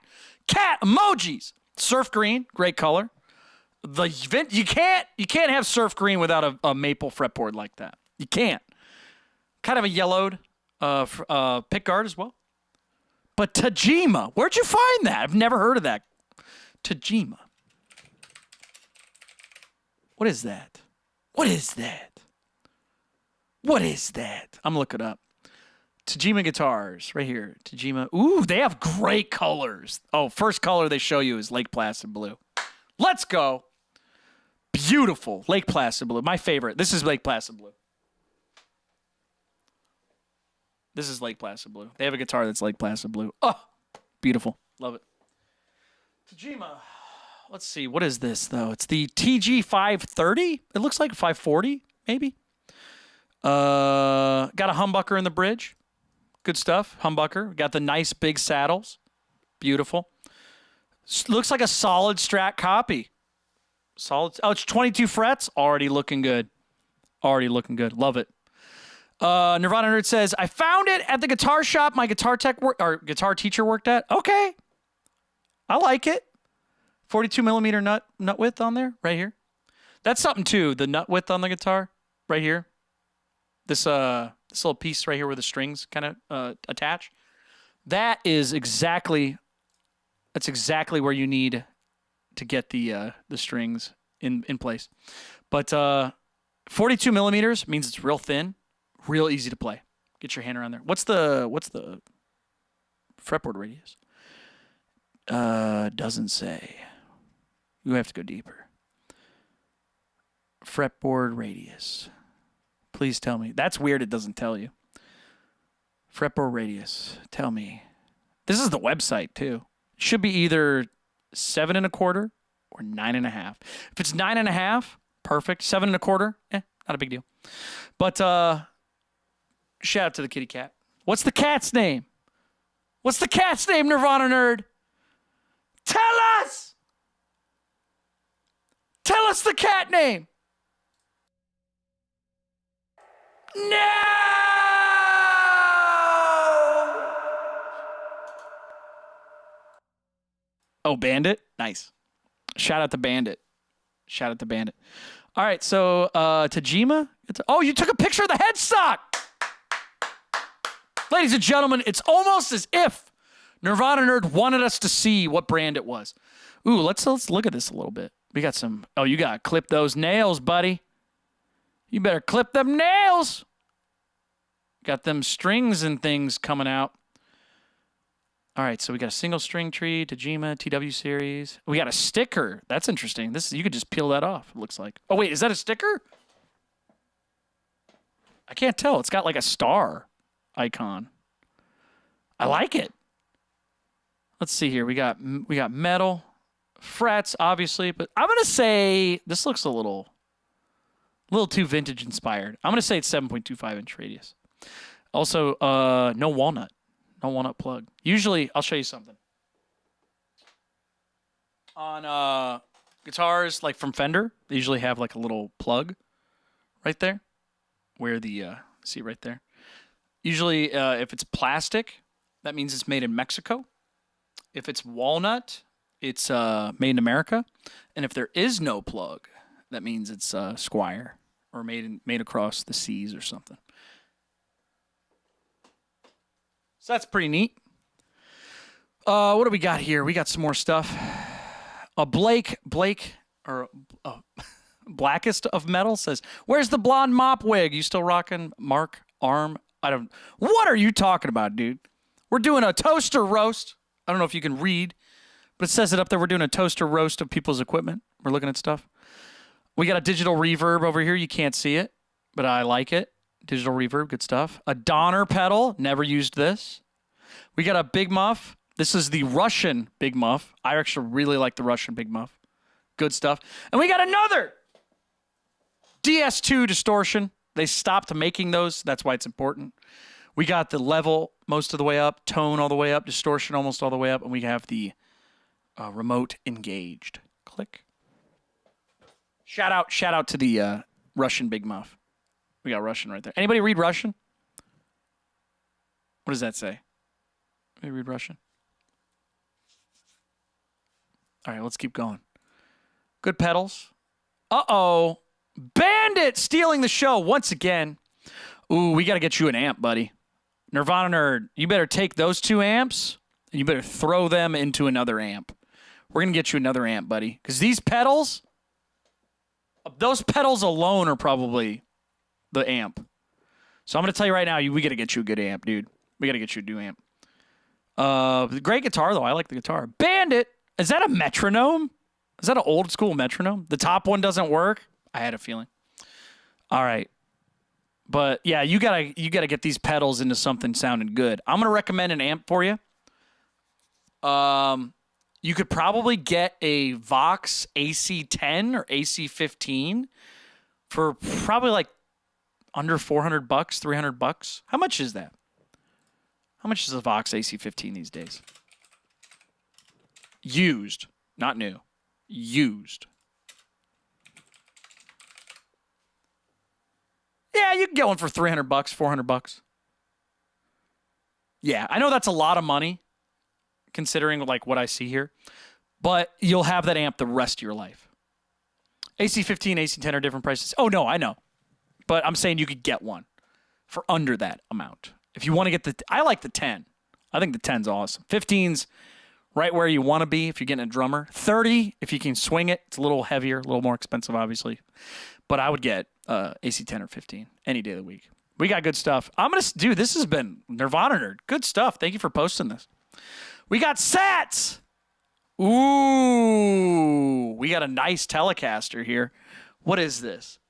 A: Cat emojis. Surf green, great color. You can't have surf green without a maple fretboard like that. You can't. Kind of a yellowed pick guard as well. But Tagima, where'd you find that? I've never heard of that. Tagima. What is that? What is that? What is that? I'm looking it up. Tagima guitars, right here. Tagima. Ooh, they have great colors. Oh, first color they show you is Lake Placid Blue. Let's go. Beautiful. Lake Placid Blue. My favorite. This is Lake Placid Blue. This is Lake Placid Blue. They have a guitar that's Lake Placid Blue. Oh, beautiful. Love it. Tagima. Let's see. What is this, though? It's the TG530. It looks like 540, maybe. Got a humbucker in the bridge. Good stuff. Humbucker. Got the nice big saddles. Beautiful. Looks like a solid Strat copy. Solid. Oh, it's 22 frets. Already looking good. Already looking good. Love it. Nirvana Nerd says, I found it at the guitar shop my guitar teacher worked at. Okay. I like it. 42 millimeter nut width on there, right here. That's something too. The nut width on the guitar, right here. This little piece right here where the strings kind of attach. That's exactly where you need to get the strings in place. But 42 millimeters means it's real thin, real easy to play. Get your hand around there. What's the fretboard radius? Doesn't say. You have to go deeper. Fretboard radius. Please tell me. That's weird. It doesn't tell you. Fretboard radius. Tell me. This is the website too. It should be either 7 1/4 or 9 1/2. If it's 9 1/2, perfect. 7 1/4, not a big deal. But shout out to the kitty cat. What's the cat's name? What's the cat's name, Nirvana Nerd? Tell us! Tell us the cat name! No! Oh, Bandit? Nice. Shout out to Bandit. Shout out to Bandit. All right, so Tagima. Oh, you took a picture of the headstock! Ladies and gentlemen, it's almost as if Nirvana Nerd wanted us to see what brand it was. Ooh, let's look at this a little bit. We got some... Oh, you got to clip those nails, buddy. You better clip them nails. Got them strings and things coming out. All right, so we got a single string tree, Tagima, TW series. We got a sticker. That's interesting. You could just peel that off, it looks like. Oh, wait, is that a sticker? I can't tell. It's got like a star icon. I like it. Let's see here. We got metal, frets, obviously, but I'm gonna say this looks a little too vintage inspired. I'm gonna say it's 7.25 inch radius. Also, no walnut plug. Usually, I'll show you something. On guitars like from Fender, they usually have like a little plug right there, where the see right there. Usually, if it's plastic, that means it's made in Mexico. If it's walnut, it's made in America. And if there is no plug, that means it's Squire or made across the seas or something. So that's pretty neat. What do we got here? We got some more stuff. Blake, or Blackest of Metal says, "Where's the blonde mop wig? You still rocking Mark Arm?" What are you talking about, dude? We're doing a toaster roast. I don't know if you can read, but it says it up there. We're doing a toaster roast of people's equipment. We're looking at stuff. We got a digital reverb over here. You can't see it, but I like it. Digital reverb, good stuff. A Donner pedal, never used this. We got a Big Muff. This is the Russian Big Muff. I actually really like the Russian Big Muff. Good stuff. And we got another DS2 distortion. They stopped making those. That's why it's important. We got the level most of the way up, tone all the way up, distortion almost all the way up, and we have the remote engaged. Click. Shout out to the Russian Big Muff. We got Russian right there. Anybody read Russian? What does that say? Anybody read Russian? All right, let's keep going. Good pedals. Uh-oh. Bandit stealing the show once again. Ooh, we got to get you an amp, buddy. Nirvana Nerd, you better take those 2 amps and you better throw them into another amp. We're going to get you another amp, buddy. Because these pedals, those pedals alone are probably the amp. So I'm going to tell you right now, we got to get you a good amp, dude. We got to get you a new amp. Great guitar, though. I like the guitar. Bandit, is that a metronome? Is that an old school metronome? The top one doesn't work? I had a feeling. All right. But yeah, you gotta get these pedals into something sounding good. I'm gonna recommend an amp for you. You could probably get a Vox AC10 or AC15 for probably like under $400, $300. How much is that? How much is a Vox AC15 these days? Used, not new. Used. Yeah, you can get one for $300, $400. Yeah, I know that's a lot of money, considering like what I see here, but you'll have that amp the rest of your life. AC15, AC10 are different prices. Oh no, I know, but I'm saying you could get one for under that amount. If you want to get I like the 10. I think the 10's awesome. 15's right where you want to be if you're getting a drummer. 30, if you can swing it, it's a little heavier, a little more expensive, obviously. But I would get AC10 or 15 any day of the week. We got good stuff. Dude, this has been Nirvana Nerd. Good stuff. Thank you for posting this. We got Sats. Ooh, we got a nice Telecaster here. What is this?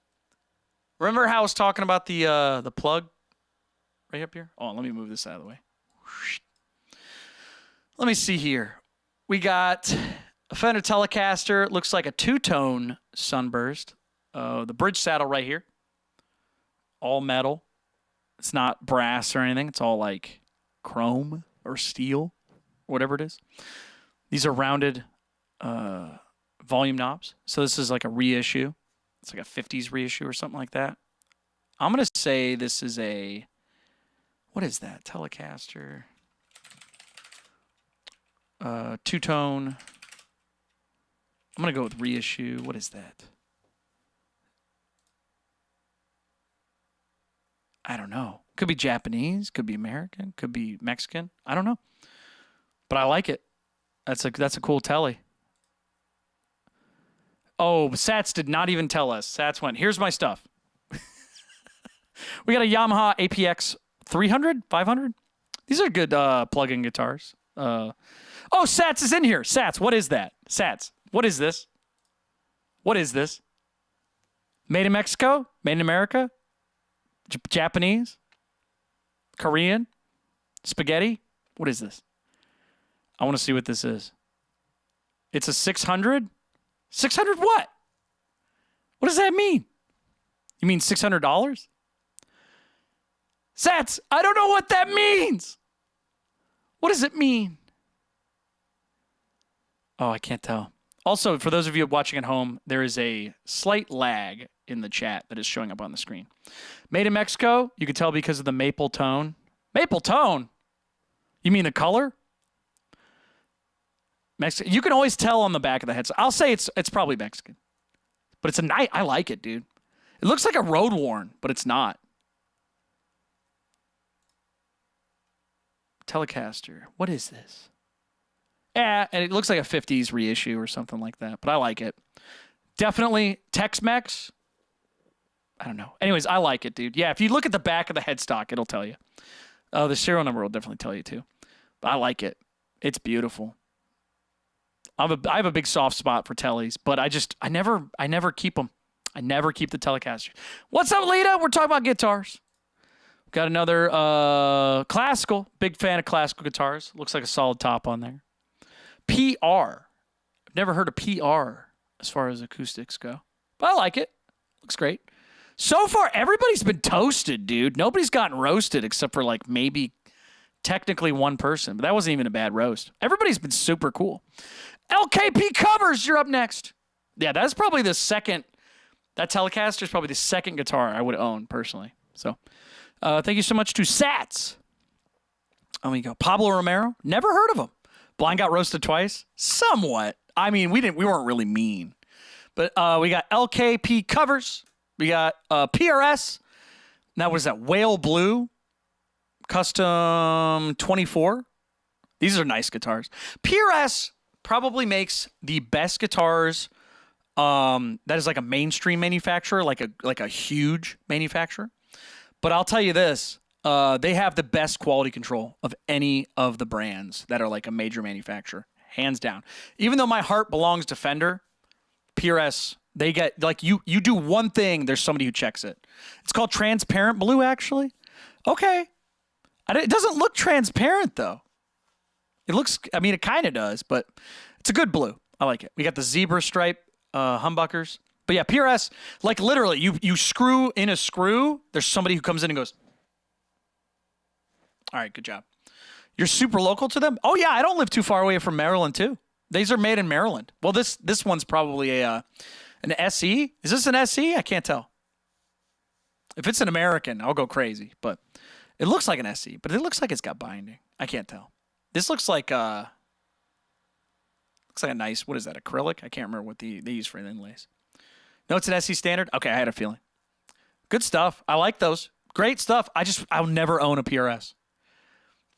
A: Remember how I was talking about the plug right up here? Oh, let me move this out of the way. Let me see here. We got a Fender Telecaster. It looks like a 2-tone Sunburst. The bridge saddle right here. All metal. It's not brass or anything. It's all like chrome or steel, whatever it is. These are rounded volume knobs. So this is like a reissue. It's like a 50s reissue or something like that. I'm going to say this is a... What is that? Telecaster. 2-tone. I'm going to go with reissue. What is that? I don't know. Could be Japanese, could be American, could be Mexican. I don't know. But I like it. That's a cool telly. Oh, Sats did not even tell us. Sats went, here's my stuff. We got a Yamaha APX 300, 500. These are good plug-in guitars. Oh, Sats is in here. Sats, what is that? Sats, what is this? What is this? Made in Mexico? Made in America? Japanese? Korean? Spaghetti? What is this? I want to see what this is. It's a 600? 600 what? What does that mean? You mean $600? Sats, I don't know what that means. What does it mean? Oh, I can't tell. Also, for those of you watching at home, there is a slight lag in the chat that is showing up on the screen. Made in Mexico, you can tell because of the maple tone. Maple tone? You mean the color? Mexican. You can always tell on the back of the headset. I'll say it's probably Mexican. But it's a nice, I like it, dude. It looks like a road worn, but it's not. Telecaster. What is this? Yeah, and it looks like a 50s reissue or something like that, but I like it. Definitely Tex-Mex. I don't know. Anyways, I like it, dude. Yeah, if you look at the back of the headstock, it'll tell you. Oh, the serial number will definitely tell you too. But I like it. It's beautiful. I have a big soft spot for tellies, but I never keep them. I never keep the Telecaster. What's up, Lita? We're talking about guitars. Got another classical. Big fan of classical guitars. Looks like a solid top on there. PR. I've never heard of PR as far as acoustics go. But I like it. Looks great. So far, everybody's been toasted, dude. Nobody's gotten roasted except for like maybe technically one person. But that wasn't even a bad roast. Everybody's been super cool. LKP Covers, you're up next. Yeah, that's probably the second. That Telecaster is probably the second guitar I would own personally. So thank you so much to Sats. Oh, we go. Pablo Romero. Never heard of him. Blind got roasted twice. Somewhat. I mean, we weren't really mean. But we got LKP Covers. We got PRS. Now, what is that? Whale Blue. Custom 24. These are nice guitars. PRS probably makes the best guitars. That is like a mainstream manufacturer, like a huge manufacturer. But I'll tell you this. They have the best quality control of any of the brands that are like a major manufacturer. Hands down. Even though my heart belongs to Fender, PRS, they get, like, you do one thing, there's somebody who checks it. It's called transparent blue, actually. Okay. It doesn't look transparent, though. It looks, I mean, it kind of does, but it's a good blue. I like it. We got the zebra stripe humbuckers. But yeah, PRS, like literally, you screw in a screw, there's somebody who comes in and goes, all right, good job. You're super local to them? Oh, yeah, I don't live too far away from Maryland, too. These are made in Maryland. Well, this one's probably an SE. Is this an SE? I can't tell. If it's an American, I'll go crazy. But it looks like an SE, but it looks like it's got binding. I can't tell. This looks like a nice, what is that, acrylic? I can't remember what they use for inlays. No, it's an SE standard? Okay, I had a feeling. Good stuff. I like those. Great stuff. I'll never own a PRS.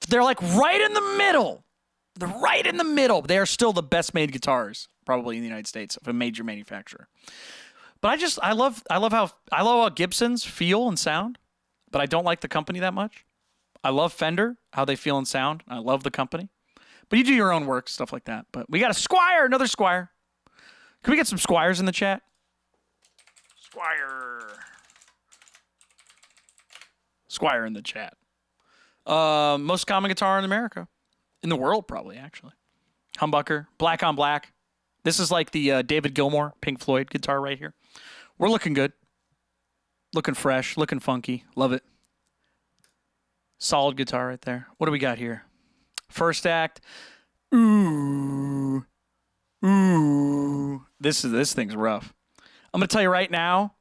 A: They're like right in the middle. They're right in the middle. They are still the best made guitars, probably in the United States, of a major manufacturer. But I love how Gibsons feel and sound, but I don't like the company that much. I love Fender, how they feel and sound. I love the company. But you do your own work, stuff like that. But we got a Squire, another Squire. Can we get some Squires in the chat? Squire in the chat. Most common guitar in America. In the world, probably, actually. Humbucker, black on black. This is like the David Gilmour, Pink Floyd guitar right here. We're looking good. Looking fresh, looking funky. Love it. Solid guitar right there. What do we got here? First act. Ooh. This thing's rough. I'm going to tell you right now,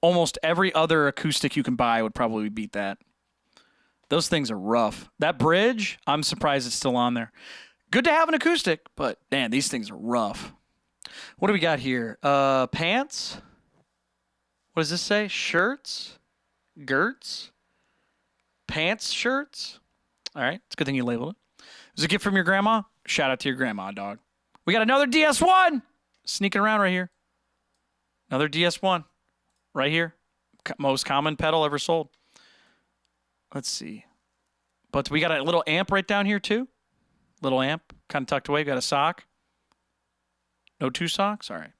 A: almost every other acoustic you can buy would probably beat that. Those things are rough. That bridge, I'm surprised it's still on there. Good to have an acoustic, but man, these things are rough. What do we got here? Pants. What does this say? Shirts? Girts? Pants shirts? All right. It's a good thing you labeled it. It was a gift from your grandma? Shout out to your grandma, dog. We got another DS1 sneaking around right here. Another DS1 right here. Most common pedal ever sold. Let's see. But we got a little amp right down here, too. Little amp, kind of tucked away. Got a sock. No two socks? All right.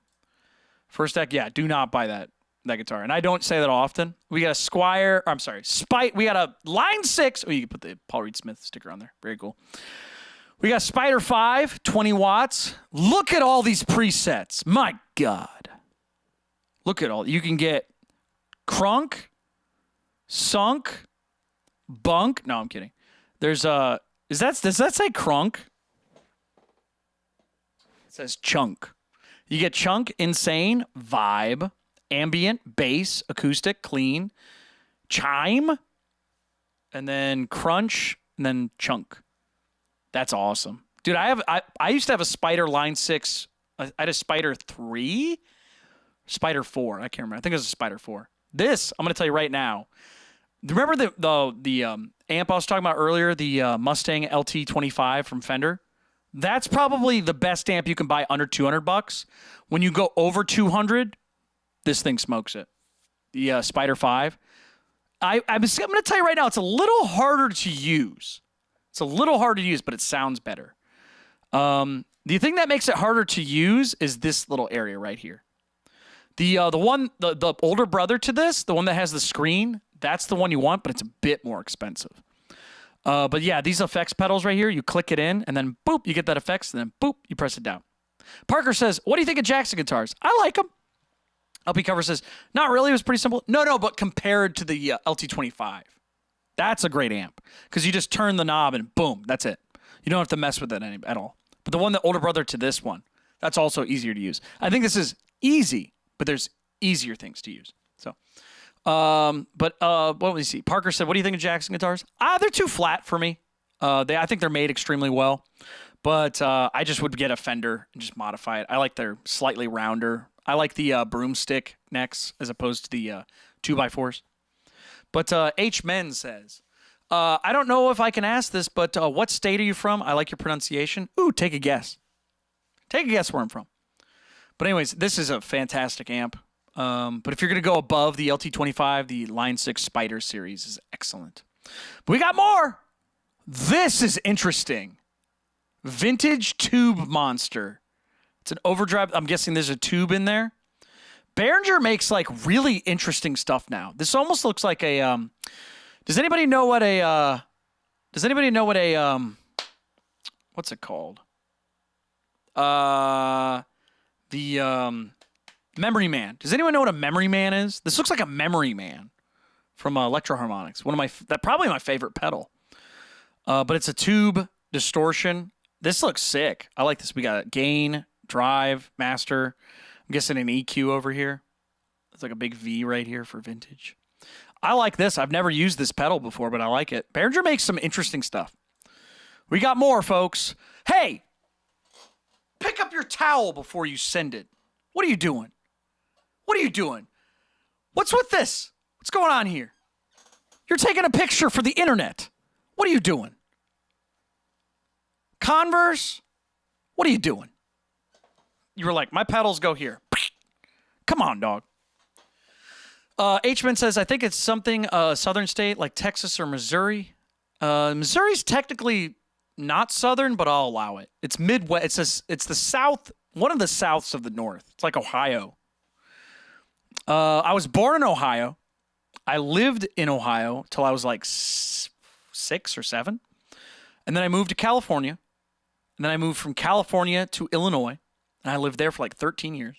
A: First deck, yeah, do not buy that guitar. And I don't say that often. We got a Squire. I'm sorry, Spite. We got a Line 6. Oh, you can put the Paul Reed Smith sticker on there. Very cool. We got Spider 5, 20 watts. Look at all these presets. My God. Look at all. You can get crunk, sunk, bunk. No, I'm kidding. There's does that say crunk? It says chunk. You get chunk, insane, vibe, ambient, bass, acoustic, clean, chime, and then crunch, and then chunk. That's awesome. Dude, I used to have a Spider Line 6. I had a Spider 3? Spider 4. I can't remember. I think it was a Spider 4. This, I'm going to tell you right now. Remember the amp I was talking about earlier, the Mustang LT25 from Fender? That's probably the best amp you can buy under $200. When you go over 200, this thing smokes it. The Spider 5. I'm going to tell you right now, it's a little harder to use. It's a little harder to use, but it sounds better. The thing that makes it harder to use is this little area right here. The older brother to this, the one that has the screen, that's the one you want, but it's a bit more expensive. But yeah, these effects pedals right here, you click it in, and then boop, you get that effects, and then boop, you press it down. Parker says, what do you think of Jackson guitars? I like them. LP Cover says, not really, it was pretty simple. No, but compared to the LT25, that's a great amp. Because you just turn the knob and boom, that's it. You don't have to mess with it at all. But the one, the older brother to this one, that's also easier to use. I think this is easy, but there's easier things to use. So, what do we see? Parker said, what do you think of Jackson guitars? They're too flat for me. I think they're made extremely well. But I just would get a Fender and just modify it. I like their slightly rounder. I like the broomstick necks as opposed to the 2x4s. But H. Men says, I don't know if I can ask this, but what state are you from? I like your pronunciation. Ooh, take a guess. Take a guess where I'm from. But anyways, this is a fantastic amp. But if you're going to go above the LT25, the Line 6 Spider series is excellent. But we got more. This is interesting. Vintage tube monster. It's an overdrive. I'm guessing there's a tube in there. Behringer makes like really interesting stuff now. This almost looks like a does anybody know what a what's it called? The Memory Man. Does anyone know what a Memory Man is? This looks like a Memory Man from Electro Harmonics. Probably my favorite pedal. But it's a tube distortion. This looks sick. I like this. We got gain, drive, master. I'm guessing an EQ over here. It's like a big V right here for vintage. I like this. I've never used this pedal before, but I like it. Behringer makes some interesting stuff. We got more, folks. Hey, pick up your towel before you send it. What are you doing? What are you doing? What's with this? What's going on here? You're taking a picture for the internet. What are you doing? Converse? What are you doing? You were like, my pedals go here. Come on, dog. H-Man says, I think it's something southern state like Texas or Missouri. Missouri's technically not southern, but I'll allow it. It's Midwest. It's the south, one of the souths of the north. It's like Ohio. I was born in Ohio. I lived in Ohio till I was like 6 or 7. And then I moved to California. And then I moved from California to Illinois. And I lived there for like 13 years.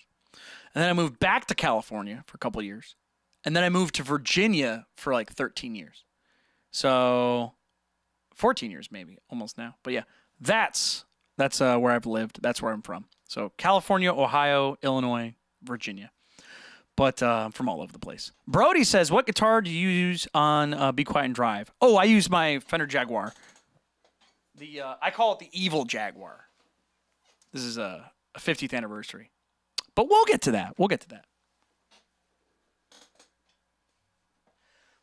A: And then I moved back to California for a couple of years. And then I moved to Virginia for like 13 years. So 14 years maybe, almost now. But yeah, that's where I've lived. That's where I'm from. So California, Ohio, Illinois, Virginia. But I'm from all over the place. Brody says, what guitar do you use on Be Quiet and Drive? Oh, I use my Fender Jaguar. I call it the Evil Jaguar. This is a 50th anniversary. But we'll get to that.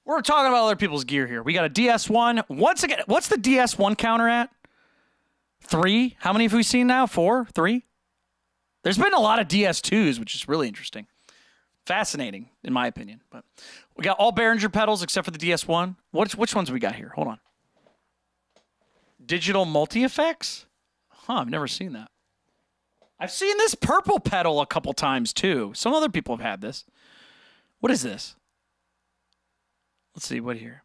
A: We're talking about other people's gear here. We got a DS1. Once again, what's the DS1 counter at? 3? How many have we seen now? 4? 3? There's been a lot of DS2s, which is really interesting. Fascinating, in my opinion. But we got all Behringer pedals except for the DS1. Which ones we got here? Hold on. Digital multi-effects? I've never seen that. I've seen this purple pedal a couple times, too. Some other people have had this. What is this? Let's see, what here?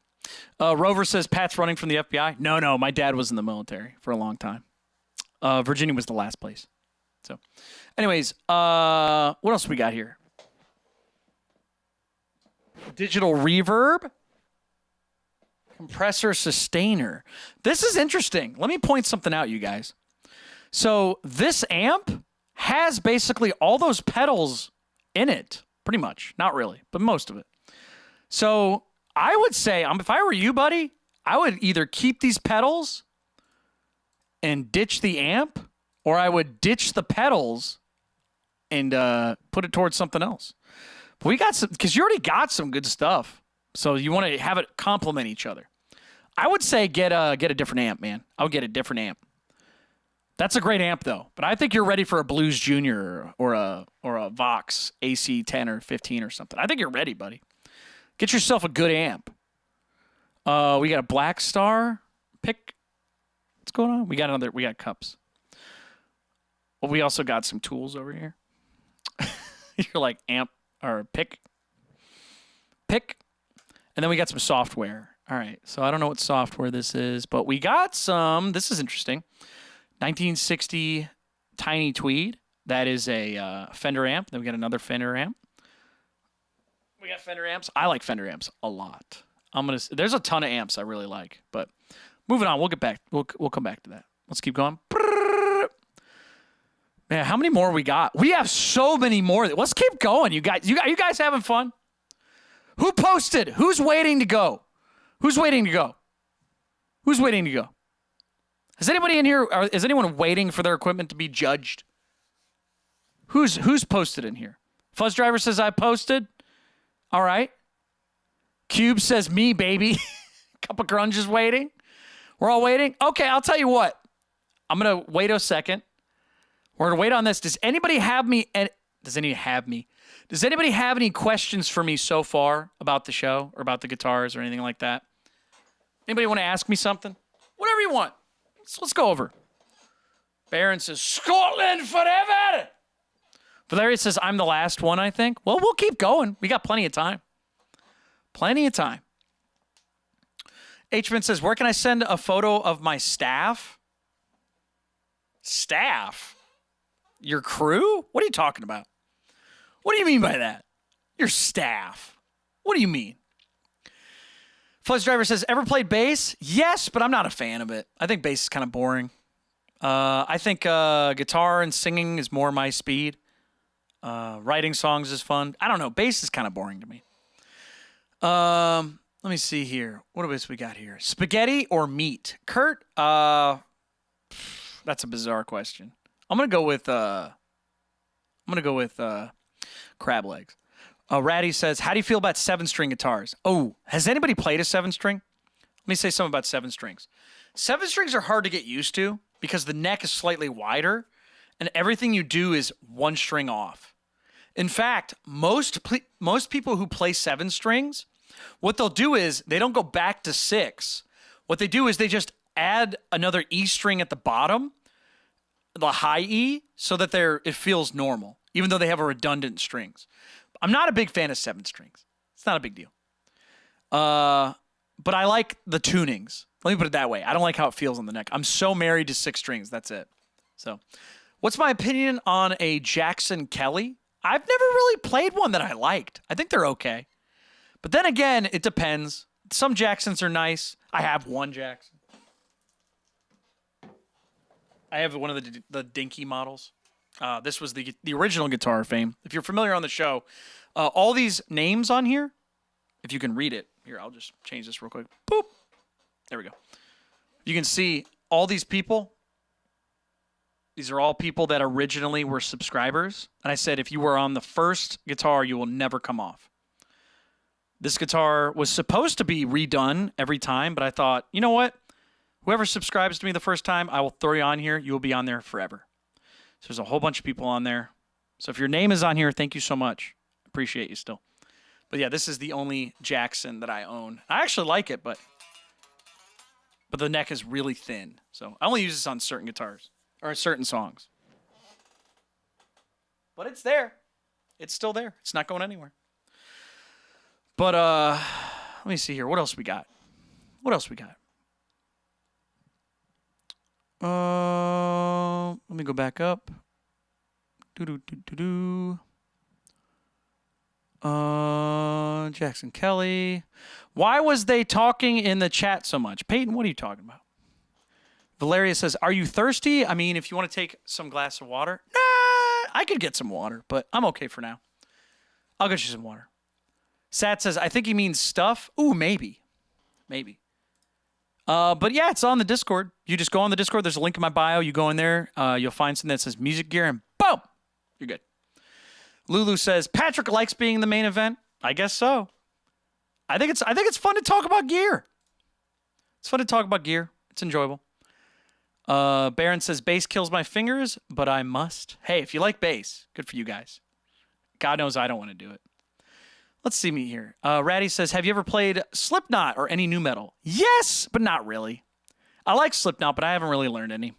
A: Rover says, Pat's running from the FBI. No, my dad was in the military for a long time. Virginia was the last place. So, anyways, what else we got here? Digital reverb. Compressor sustainer. This is interesting. Let me point something out, you guys. So this amp has basically all those pedals in it, pretty much. Not really, but most of it. So I would say, if I were you, buddy, I would either keep these pedals and ditch the amp, or I would ditch the pedals and put it towards something else. But we got some, because you already got some good stuff. So you want to have it complement each other. I would say get a different amp, man. I would get a different amp. That's a great amp, though. But I think you're ready for a Blues Junior or a Vox AC 10 or 15 or something. I think you're ready, buddy. Get yourself a good amp. We got a Black Star pick. What's going on? We got cups. Well, we also got some tools over here. You're like, amp or pick. And then we got some software. All right, so I don't know what software this is, but we got some. This is interesting. 1960 Tiny Tweed. That is a Fender amp. Then we got another Fender amp. We got Fender amps. I like Fender amps a lot. There's a ton of amps I really like, but moving on. We'll get back. We'll come back to that. Let's keep going. Man, how many more we got? We have so many more. Let's keep going, you guys. You guys having fun? Who posted? Who's waiting to go? Who's waiting to go? Who's waiting to go? Is anybody in here? Is anyone waiting for their equipment to be judged? Who's posted in here? Fuzz Driver says I posted. All right. Cube says me, baby. Cup of Grunge is waiting. We're all waiting. Okay, I'll tell you what. I'm gonna wait a second. We're gonna wait on this. Does anybody have me? Does anybody have any questions for me so far about the show or about the guitars or anything like that? Anybody want to ask me something? Whatever you want. Let's go over. Baron says, Scotland forever! Valeria says, I'm the last one, I think. Well, we'll keep going. We got plenty of time. Plenty of time. H-Man says, where can I send a photo of my staff? Staff? Your crew? What are you talking about? What do you mean by that? Your staff. What do you mean? Fuzz Driver says, ever played bass? Yes, but I'm not a fan of it. I think bass is kind of boring. I think guitar and singing is more my speed. Writing songs is fun. I don't know. Bass is kind of boring to me. Let me see here. What else we got here? Spaghetti or meat? Kurt, that's a bizarre question. I'm gonna go with crab legs. Ratty says, how do you feel about 7-string guitars? Oh, has anybody played a 7-string? Let me say something about 7 strings. 7 strings are hard to get used to because the neck is slightly wider and everything you do is 1 string off. In fact, most people who play 7 strings, what they'll do is they don't go back to 6. What they do is they just add another E string at the bottom, the high E, so that it feels normal, even though they have a redundant strings. I'm not a big fan of 7 strings. It's not a big deal. But I like the tunings. Let me put it that way. I don't like how it feels on the neck. I'm so married to 6 strings. That's it. So what's my opinion on a Jackson Kelly? I've never really played one that I liked. I think they're okay. But then again, it depends. Some Jacksons are nice. I have one Jackson. I have one of the dinky models. This was the original Guitar Fame. If you're familiar on the show, all these names on here, if you can read it. Here, I'll just change this real quick. Boop. There we go. You can see all these people. These are all people that originally were subscribers. And I said, if you were on the first guitar, you will never come off. This guitar was supposed to be redone every time, but I thought, you know what? Whoever subscribes to me the first time, I will throw you on here. You will be on there forever. So there's a whole bunch of people on there. So if your name is on here, thank you so much. Appreciate you still. But yeah, this is the only Jackson that I own. I actually like it, but the neck is really thin. So I only use this on certain guitars or certain songs. But it's there. It's still there. It's not going anywhere. But let me see here. What else we got? Let me go back up. Jackson Kelly. Why was they talking in the chat so much? Peyton, what are you talking about? Valeria says, are you thirsty? I mean, if you want to take some glass of water. Nah, I could get some water, but I'm okay for now. I'll get you some water. Sat says, I think he means stuff. Ooh, maybe. But yeah, it's on the Discord. You just go on the Discord. There's a link in my bio. You go in there. You'll find something that says music gear, and boom, you're good. Lulu says, Patrick likes being the main event. I guess so. I think it's fun to talk about gear. It's fun to talk about gear. It's enjoyable. Baron says, bass kills my fingers, but I must. Hey, if you like bass, good for you guys. God knows I don't want to do it. Let's see me here. Ratty says, have you ever played Slipknot or any new metal? Yes, but not really. I like Slipknot, but I haven't really learned any.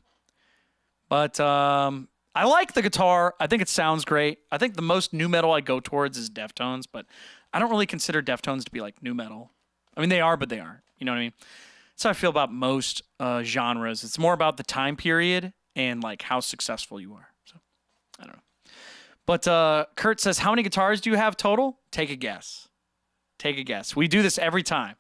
A: But I I like the guitar. I think it sounds great. I think the most nu metal I go towards is Deftones, but I don't really consider Deftones to be like nu metal. I mean, they are, but they aren't. You know what I mean? That's how I feel about most genres. It's more about the time period and like how successful you are. So I don't know. But Kurt says, how many guitars do you have total? Take a guess. Take a guess. We do this every time.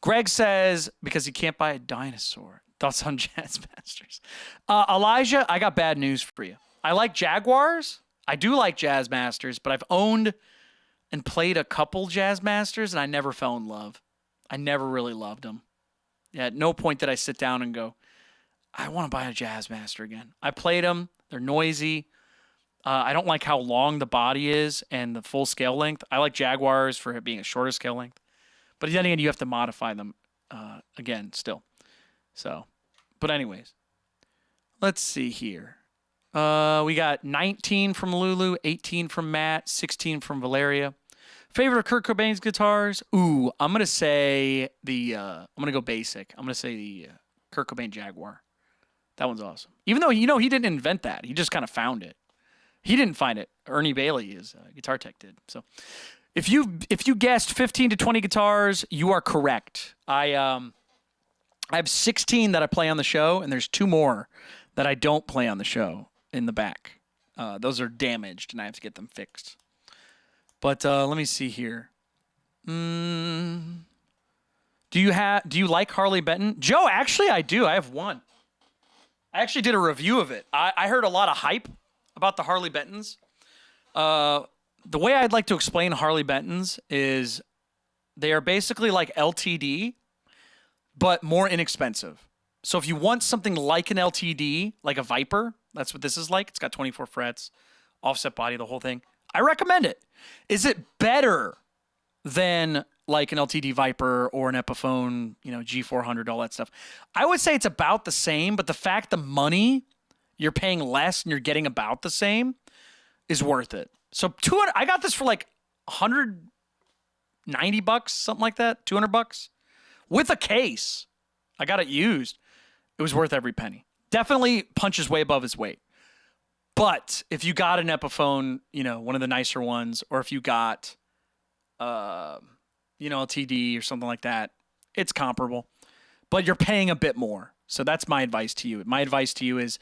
A: Greg says, because he can't buy a dinosaur. Thoughts on Jazz Masters? Elijah, I got bad news for you. I like Jaguars. I do like Jazz Masters, but I've owned and played a couple Jazz Masters, and I never fell in love. I never really loved them. Yeah, at no point did I sit down and go, I want to buy a Jazz Master again. I played them. They're noisy. I don't like how long the body is and the full scale length. I like Jaguars for it being a shorter scale length. But then again, you have to modify them again still. So, but anyways, let's see here. We got 19 from Lulu, 18 from Matt, 16 from Valeria. Favorite of Kurt Cobain's guitars? Ooh, I'm going to say I'm going to go basic. I'm going to say the Kurt Cobain Jaguar. That one's awesome. Even though, he didn't invent that. He just kind of found it. He didn't find it. Ernie Bailey, his guitar tech, did. So if you guessed 15 to 20 guitars, you are correct. I have 16 that I play on the show, and there's 2 more that I don't play on the show in the back. Those are damaged, and I have to get them fixed. But let me see here. Do you like Harley Benton? Joe, actually, I do. I have one. I actually did a review of it. I heard a lot of hype about the Harley Bentons. The way I'd like to explain Harley Bentons is they are basically like LTD, but more inexpensive. So if you want something like an LTD, like a Viper, that's what this is like. It's got 24 frets, offset body, the whole thing. I recommend it. Is it better than like an LTD Viper or an Epiphone, G400, all that stuff? I would say it's about the same, but the fact the money, you're paying less and you're getting about the same, is worth it. So I got this for like $190, something like that, $200 with a case. I got it used. It was worth every penny. Definitely punches way above its weight. But if you got an Epiphone, one of the nicer ones, or if you got, LTD or something like that, it's comparable. But you're paying a bit more. So that's my advice to you. My advice to you is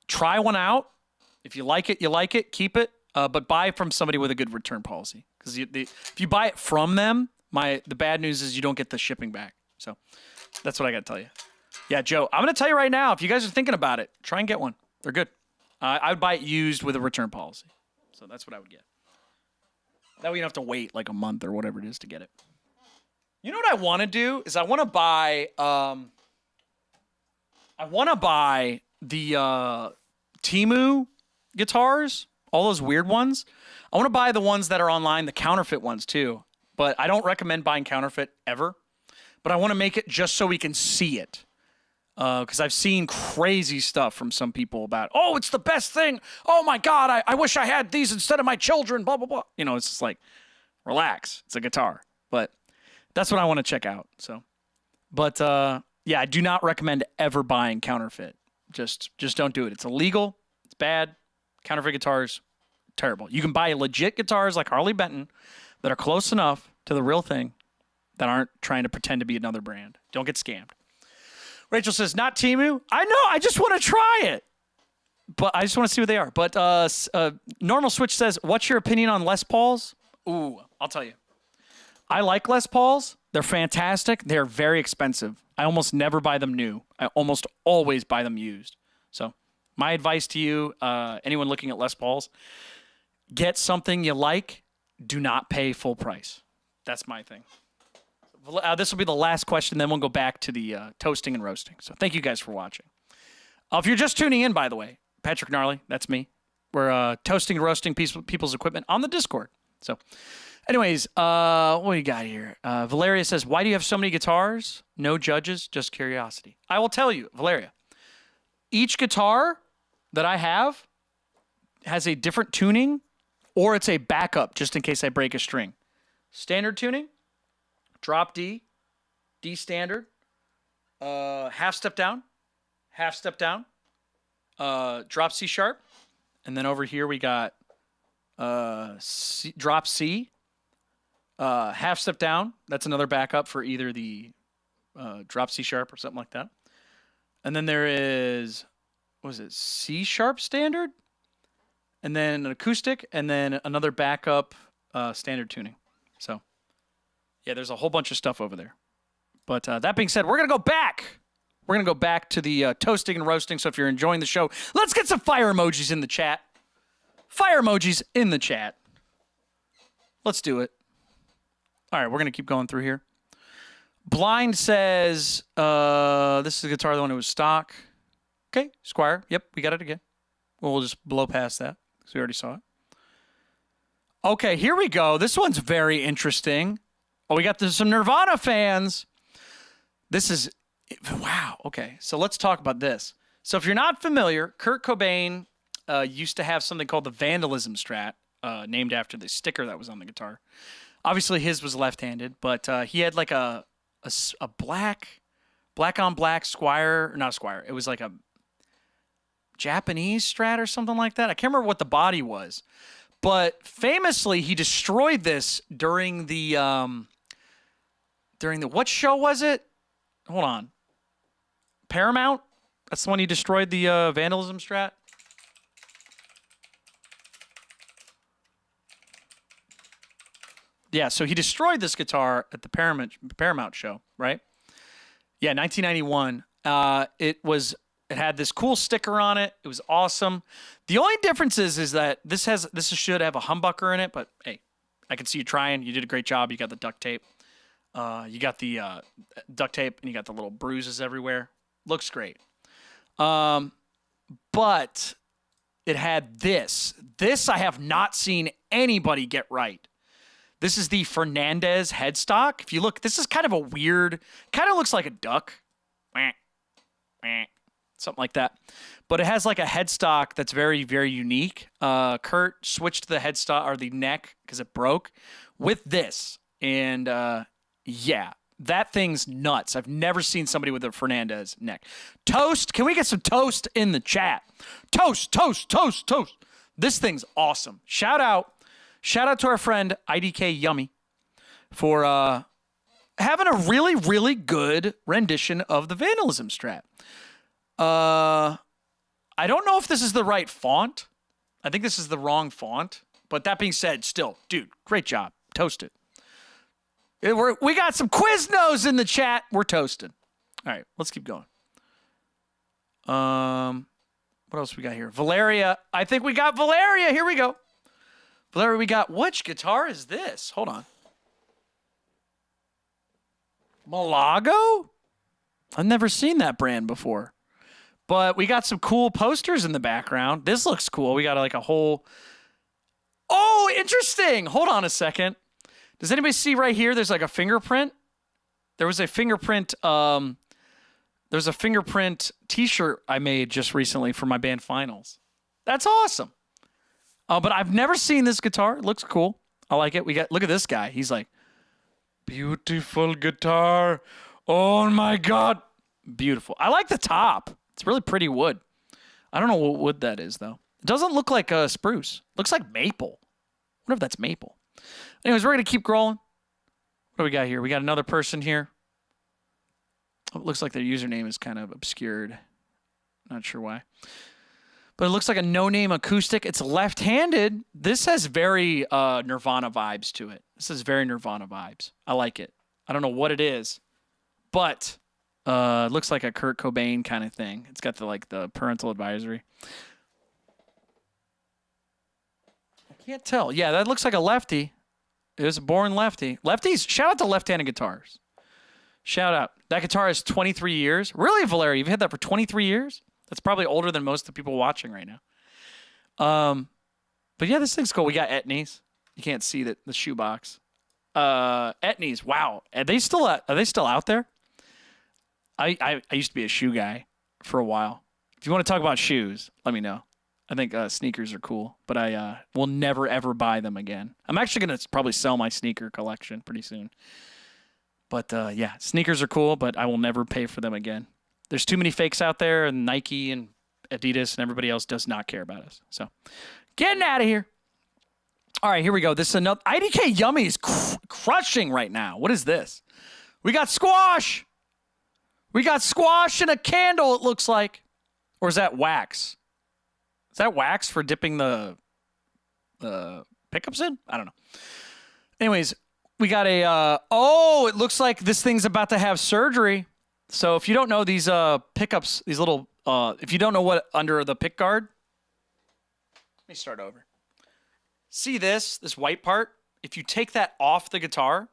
A: try one out. If you like it, you like it. Keep it. But buy from somebody with a good return policy. Because if you buy it from them, the bad news is you don't get the shipping back. So that's what I got to tell you. Yeah, Joe, I'm going to tell you right now, if you guys are thinking about it, try and get one. They're good. I would buy it used with a return policy. So that's what I would get. That way you don't have to wait like a month or whatever it is to get it. You know what I want to do is I want to buy the Temu guitars, all those weird ones. I want to buy the ones that are online, the counterfeit ones too. But I don't recommend buying counterfeit ever. But I want to make it just so we can see it. Because I've seen crazy stuff from some people about, oh, it's the best thing. Oh, my God, I wish I had these instead of my children, blah, blah, blah. It's just like, relax. It's a guitar. But that's what I want to check out. So, but, yeah, I do not recommend ever buying counterfeit. Just don't do it. It's illegal. It's bad. Counterfeit guitars, terrible. You can buy legit guitars like Harley Benton that are close enough to the real thing that aren't trying to pretend to be another brand. Don't get scammed. Rachel says, not Temu. I know. I just want to try it. But I just want to see what they are. But Normal Switch says, what's your opinion on Les Pauls? Ooh, I'll tell you. I like Les Pauls. They're fantastic. They're very expensive. I almost never buy them new. I almost always buy them used. So my advice to you, anyone looking at Les Pauls, get something you like. Do not pay full price. That's my thing. This will be the last question, then we'll go back to the toasting and roasting. So thank you guys for watching. If you're just tuning in, by the way, Patrick Gnarly, that's me. We're toasting and roasting people's equipment on the Discord. So anyways, what do you got here? Valeria says, why do you have so many guitars? No judges, just curiosity. I will tell you, Valeria, each guitar that I have has a different tuning, or it's a backup just in case I break a string. Standard tuning. Drop D, D standard, half step down, drop C sharp. And then over here we got drop C. Half step down. That's another backup for either the drop C sharp or something like that. And then there is, what was it, C sharp standard? And then an acoustic, and then another backup standard tuning. So, yeah, there's a whole bunch of stuff over there. But that being said, we're going to go back. We're going to go back to the toasting and roasting. So if you're enjoying the show, let's get some fire emojis in the chat. Fire emojis in the chat. Let's do it. All right, we're going to keep going through here. Blind says, this is the guitar, the one that was stock. Okay, Squire. Yep, we got it again. We'll just blow past that because we already saw it. Okay, here we go. This one's very interesting. Oh, we got some Nirvana fans. This is, wow. Okay, so let's talk about this. So if you're not familiar, Kurt Cobain used to have something called the Vandalism Strat, named after the sticker that was on the guitar. Obviously, his was left-handed, but he had like a black on black Squire, not a Squire. It was like a Japanese Strat or something like that. I can't remember what the body was, but famously he destroyed this during the what show was it? Hold on, Paramount. That's the one he destroyed the Vandalism Strat. Yeah, so he destroyed this guitar at the Paramount show, right? Yeah, 1991. It had this cool sticker on it. It was awesome. The only difference is that this should have a humbucker in it, but hey, I can see you trying. You did a great job. You got the duct tape. You got the duct tape, and you got the little bruises everywhere. Looks great. But it had this. This I have not seen anybody get right. This is the Fernandez headstock. If you look, this is kind of a weird, kind of looks like a duck. Something like that. But it has like a headstock that's very, very unique. Kurt switched the headstock or the neck because it broke with this. And yeah, that thing's nuts. I've never seen somebody with a Fernandez neck. Toast. Can we get some toast in the chat? Toast, toast, toast, toast. This thing's awesome. Shout out to our friend IDK Yummy for having a really, really good rendition of the Vandalism Strat. I don't know if this is the right font. I think this is the wrong font. But that being said, still, dude, great job. Toasted. We got some Quiznos in the chat. We're toasted. All right, let's keep going. What else we got here? Valeria. I think we got Valeria. Here we go. Valeria, we got, which guitar is this? Hold on. Malago? I've never seen that brand before. But we got some cool posters in the background. This looks cool. We got like a whole... Oh, interesting. Hold on a second. Does anybody see right here? There's like a fingerprint. There was a fingerprint... There's a fingerprint t-shirt I made just recently for my band Finals. That's awesome. But I've never seen this guitar. It looks cool. I like it. Look at this guy. He's like, beautiful guitar. Oh my God. Beautiful. I like the top. It's really pretty wood. I don't know what wood that is though. It doesn't look like spruce. It looks like maple. I wonder if that's maple. Anyways, we're going to keep scrolling. What do we got here? We got another person here. Oh, it looks like their username is kind of obscured. Not sure why. But it looks like a no-name acoustic. It's left-handed. This has very Nirvana vibes to it. This is very Nirvana vibes. I like it. I don't know what it is, but it looks like a Kurt Cobain kind of thing. It's got the parental advisory. I can't tell. Yeah, that looks like a lefty. It was a born lefty. Lefties, shout out to left-handed guitars. Shout out. That guitar is 23 years. Really, Valeria, you've had that for 23 years? That's probably older than most of the people watching right now. But yeah, this thing's cool. We got Etnies. You can't see the shoebox. Etnies. Wow. Are they still out there? I used to be a shoe guy for a while. If you want to talk about shoes, let me know. I think sneakers are cool, but I will never ever buy them again. I'm actually gonna probably sell my sneaker collection pretty soon. But yeah, sneakers are cool, but I will never pay for them again. There's too many fakes out there, and Nike and Adidas and everybody else does not care about us. So getting out of here. All right, here we go. This is another IDK Yummy is crushing right now. What is this? We got squash. We got squash and a candle, it looks like. Or is that wax? Is that wax for dipping the pickups in? I don't know. Anyways, we got a, it looks like this thing's about to have surgery. So if you don't know these pickups, these little, if you don't know what under the pick guard, let me start over. See this white part? If you take that off the guitar,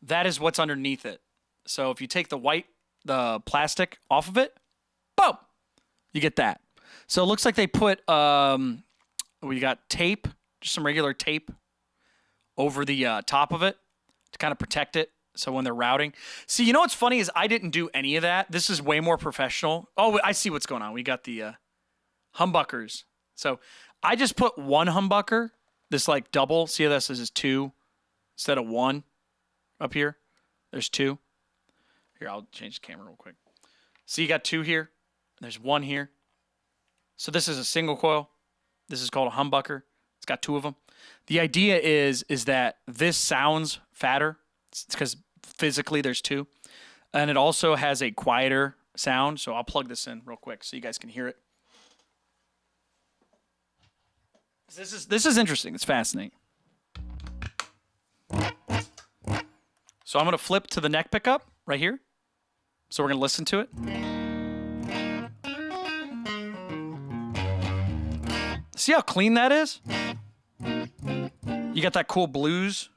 A: that is what's underneath it. So if you take the plastic off of it, boom, you get that. So it looks like they put, we got tape, just some regular tape over the top of it to kind of protect it. So when they're routing. See, you know what's funny is I didn't do any of that. This is way more professional. Oh, I see what's going on. We got the humbuckers. So I just put one humbucker, this like double. See how this is 2 instead of 1 up here? There's 2. Here, I'll change the camera real quick. See, you got 2 here. There's 1 here. So this is a single coil. This is called a humbucker. It's got 2 of them. The idea is that this sounds fatter. It's because physically there's 2. And it also has a quieter sound. So I'll plug this in real quick so you guys can hear it. This is interesting. It's fascinating. So I'm going to flip to the neck pickup right here. So we're going to listen to it. See how clean that is? You got that cool blues.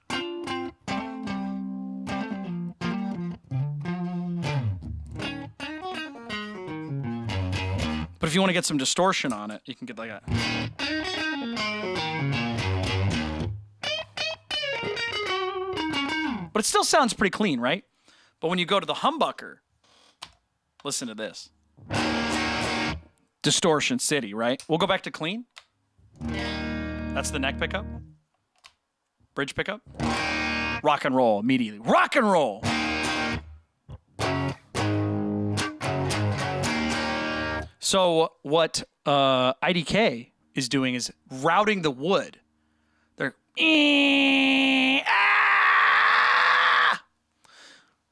A: But if you want to get some distortion on it, you can get like that. But it still sounds pretty clean, right? But when you go to the humbucker, listen to this. Distortion City, right? We'll go back to clean. That's the neck pickup. Bridge pickup. Rock and roll immediately. Rock and roll! So what IDK is doing is routing the wood. They're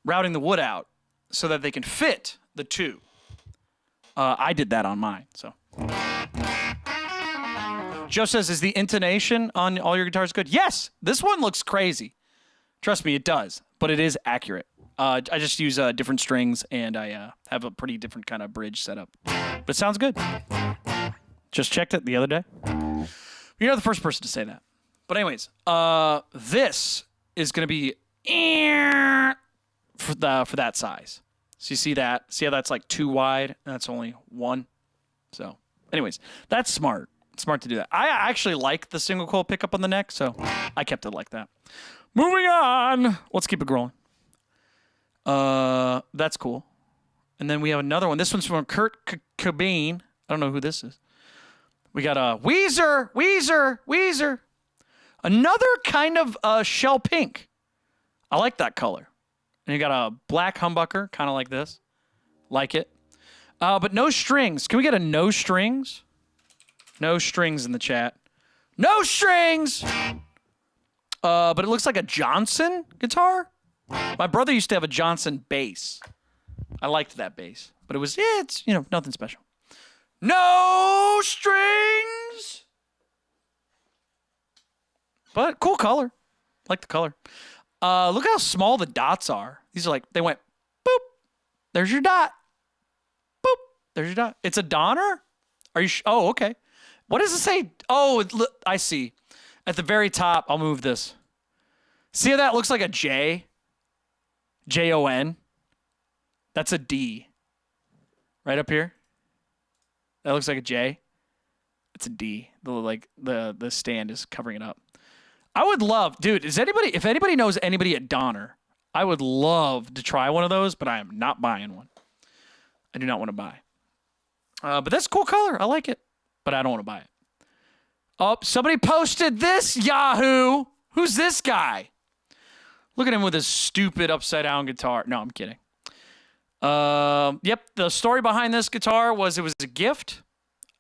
A: routing the wood out so that they can fit the 2. I did that on mine. So Joe says, is the intonation on all your guitars good? Yes, this one looks crazy. Trust me, it does, but it is accurate. I just use different strings, and I have a pretty different kind of bridge setup. But it sounds good. Just checked it the other day. You're not the first person to say that. But anyways, this is going to be for that size. So you see that? See how that's like 2 wide, and that's only 1? So anyways, that's smart. Smart to do that. I actually like the single coil pickup on the neck, so I kept it like that. Moving on. Let's keep it growing. That's cool. And then we have another one. This one's from Kurt Cobain. I don't know who this is. We got a Weezer. Another kind of shell pink. I like that color. And you got a black humbucker, kind of like this. Like it. But no strings. Can we get a no strings? No strings in the chat. No strings! But it looks like a Johnson guitar. My brother used to have a Johnson bass. I liked that bass. But it was, it's, nothing special. No strings! But cool color. Like the color. Look how small the dots are. These are like, they went, boop. There's your dot. Boop. There's your dot. It's a Donner? Are you, oh, okay. What does it say? Oh, I see. At the very top, I'll move this. See how that looks like a J? J-O-N? That's a D. Right up here? That looks like a J. It's a D. The stand is covering it up. I would love, dude, if anybody knows anybody at Donner, I would love to try one of those, but I am not buying one. I do not want to buy. But that's a cool color. I like it, but I don't want to buy it. Oh, somebody posted this, Yahoo! Who's this guy? Look at him with his stupid upside-down guitar. No, I'm kidding. Yep, the story behind this guitar was it was a gift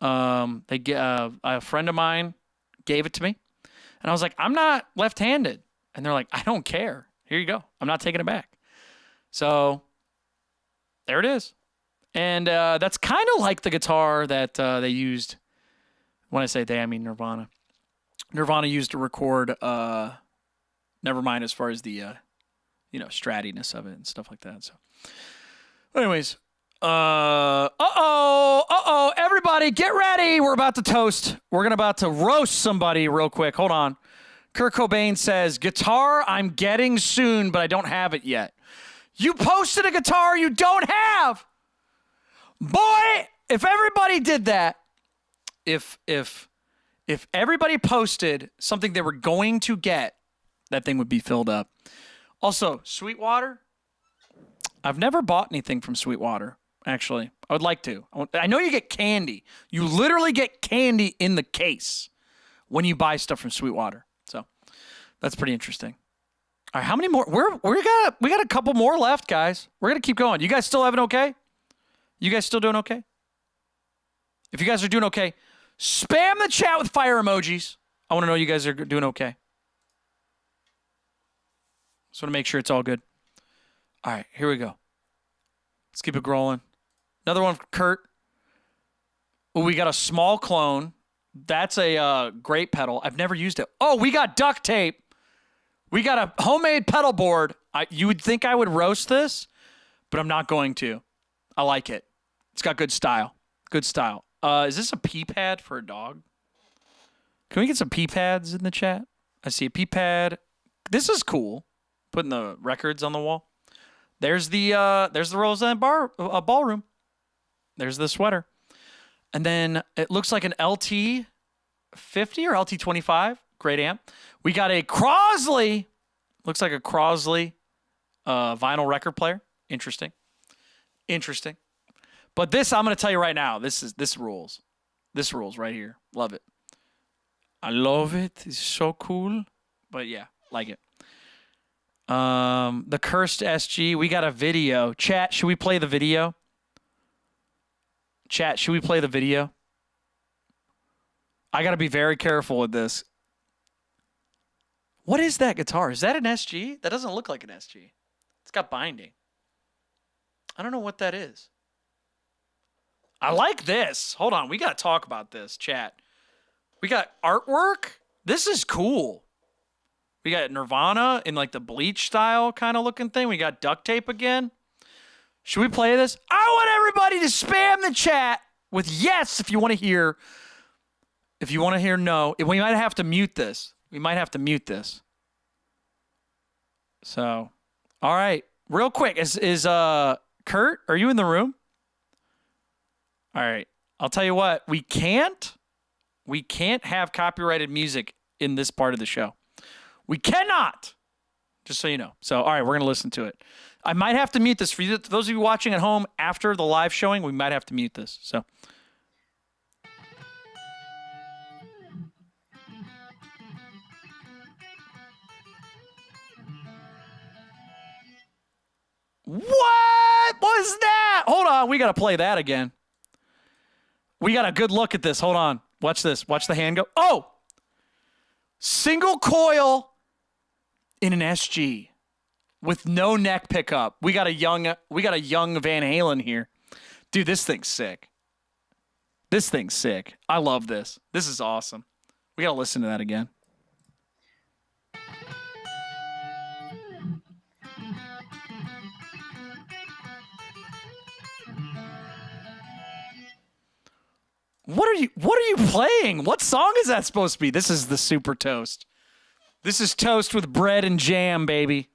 A: A friend of mine gave it to me, and I was like, I'm not left-handed, and they're like, I don't care. Here you go. I'm not taking it back. So there it is, and that's kind of like the guitar that they used. When I say they, I mean Nirvana. Nirvana used to record. Nevermind as far as the stratiness of it and stuff like that. So, anyways. Everybody get ready. We're about to toast. We're about to roast somebody real quick. Hold on. Kurt Cobain says, guitar I'm getting soon, but I don't have it yet. You posted a guitar you don't have. Boy, if everybody did that, if everybody posted something they were going to get, that thing would be filled up. Also, Sweetwater. I've never bought anything from Sweetwater. Actually, I would like to. I know you get candy. You literally get candy in the case when you buy stuff from Sweetwater. So that's pretty interesting. All right, how many more? We got a couple more left, guys. We're gonna keep going. You guys still having okay? You guys still doing okay? If you guys are doing okay, spam the chat with fire emojis. I want to know you guys are doing okay. Just want to make sure it's all good. All right, here we go. Let's keep it rolling. Another one from Kurt. Oh, we got a small clone. That's a great pedal. I've never used it. Oh, we got duct tape. We got a homemade pedal board. You would think I would roast this, but I'm not going to. I like it. It's got good style. Good style. Is this a pee pad for a dog? Can we get some pee pads in the chat? I see a pee pad. This is cool. Putting the records on the wall. There's the Roseanne ballroom. There's the sweater. And then it looks like an LT 50 or LT 25. Great amp. We got a Crosley. Looks like a Crosley vinyl record player. Interesting. But this, I'm going to tell you right now, this rules. This rules right here. Love it. I love it. It's so cool. But yeah, like it. The Cursed SG. We got a video. Chat, should we play the video? Chat, should we play the video? I got to be very careful with this. What is that guitar? Is that an SG? That doesn't look like an SG. It's got binding. I don't know what that is. I like this. Hold on. We got to talk about this, chat. We got artwork. This is cool. We got Nirvana in like the bleach style kind of looking thing. We got duct tape again. Should we play this? I want everybody to spam the chat with yes if you want to hear. If you want to hear no. We might have to mute this. So, all right. Real quick. Is Kurt, are you in the room? All right. I'll tell you what. We can't have copyrighted music in this part of the show. We cannot. Just so you know. So, all right, we're going to listen to it. I might have to mute this. For those of you watching at home after the live showing, we might have to mute this. So. What was that? Hold on. We got to play that again. We got a good look at this. Hold on. Watch this. Watch the hand go. Oh! Single coil in an SG with no neck pickup. We got a young Van Halen here. Dude, this thing's sick. I love this. This is awesome. We got to listen to that again. What are you playing? What song is that supposed to be? This is the Super Toast. This is toast with bread and jam, baby.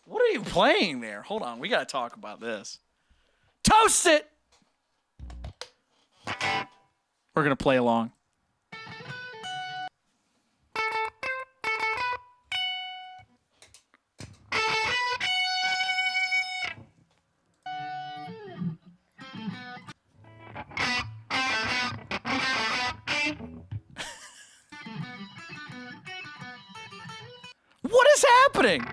A: What are you playing there? Hold on, we got to talk about this. Toast it! We're going to play along. What is happening?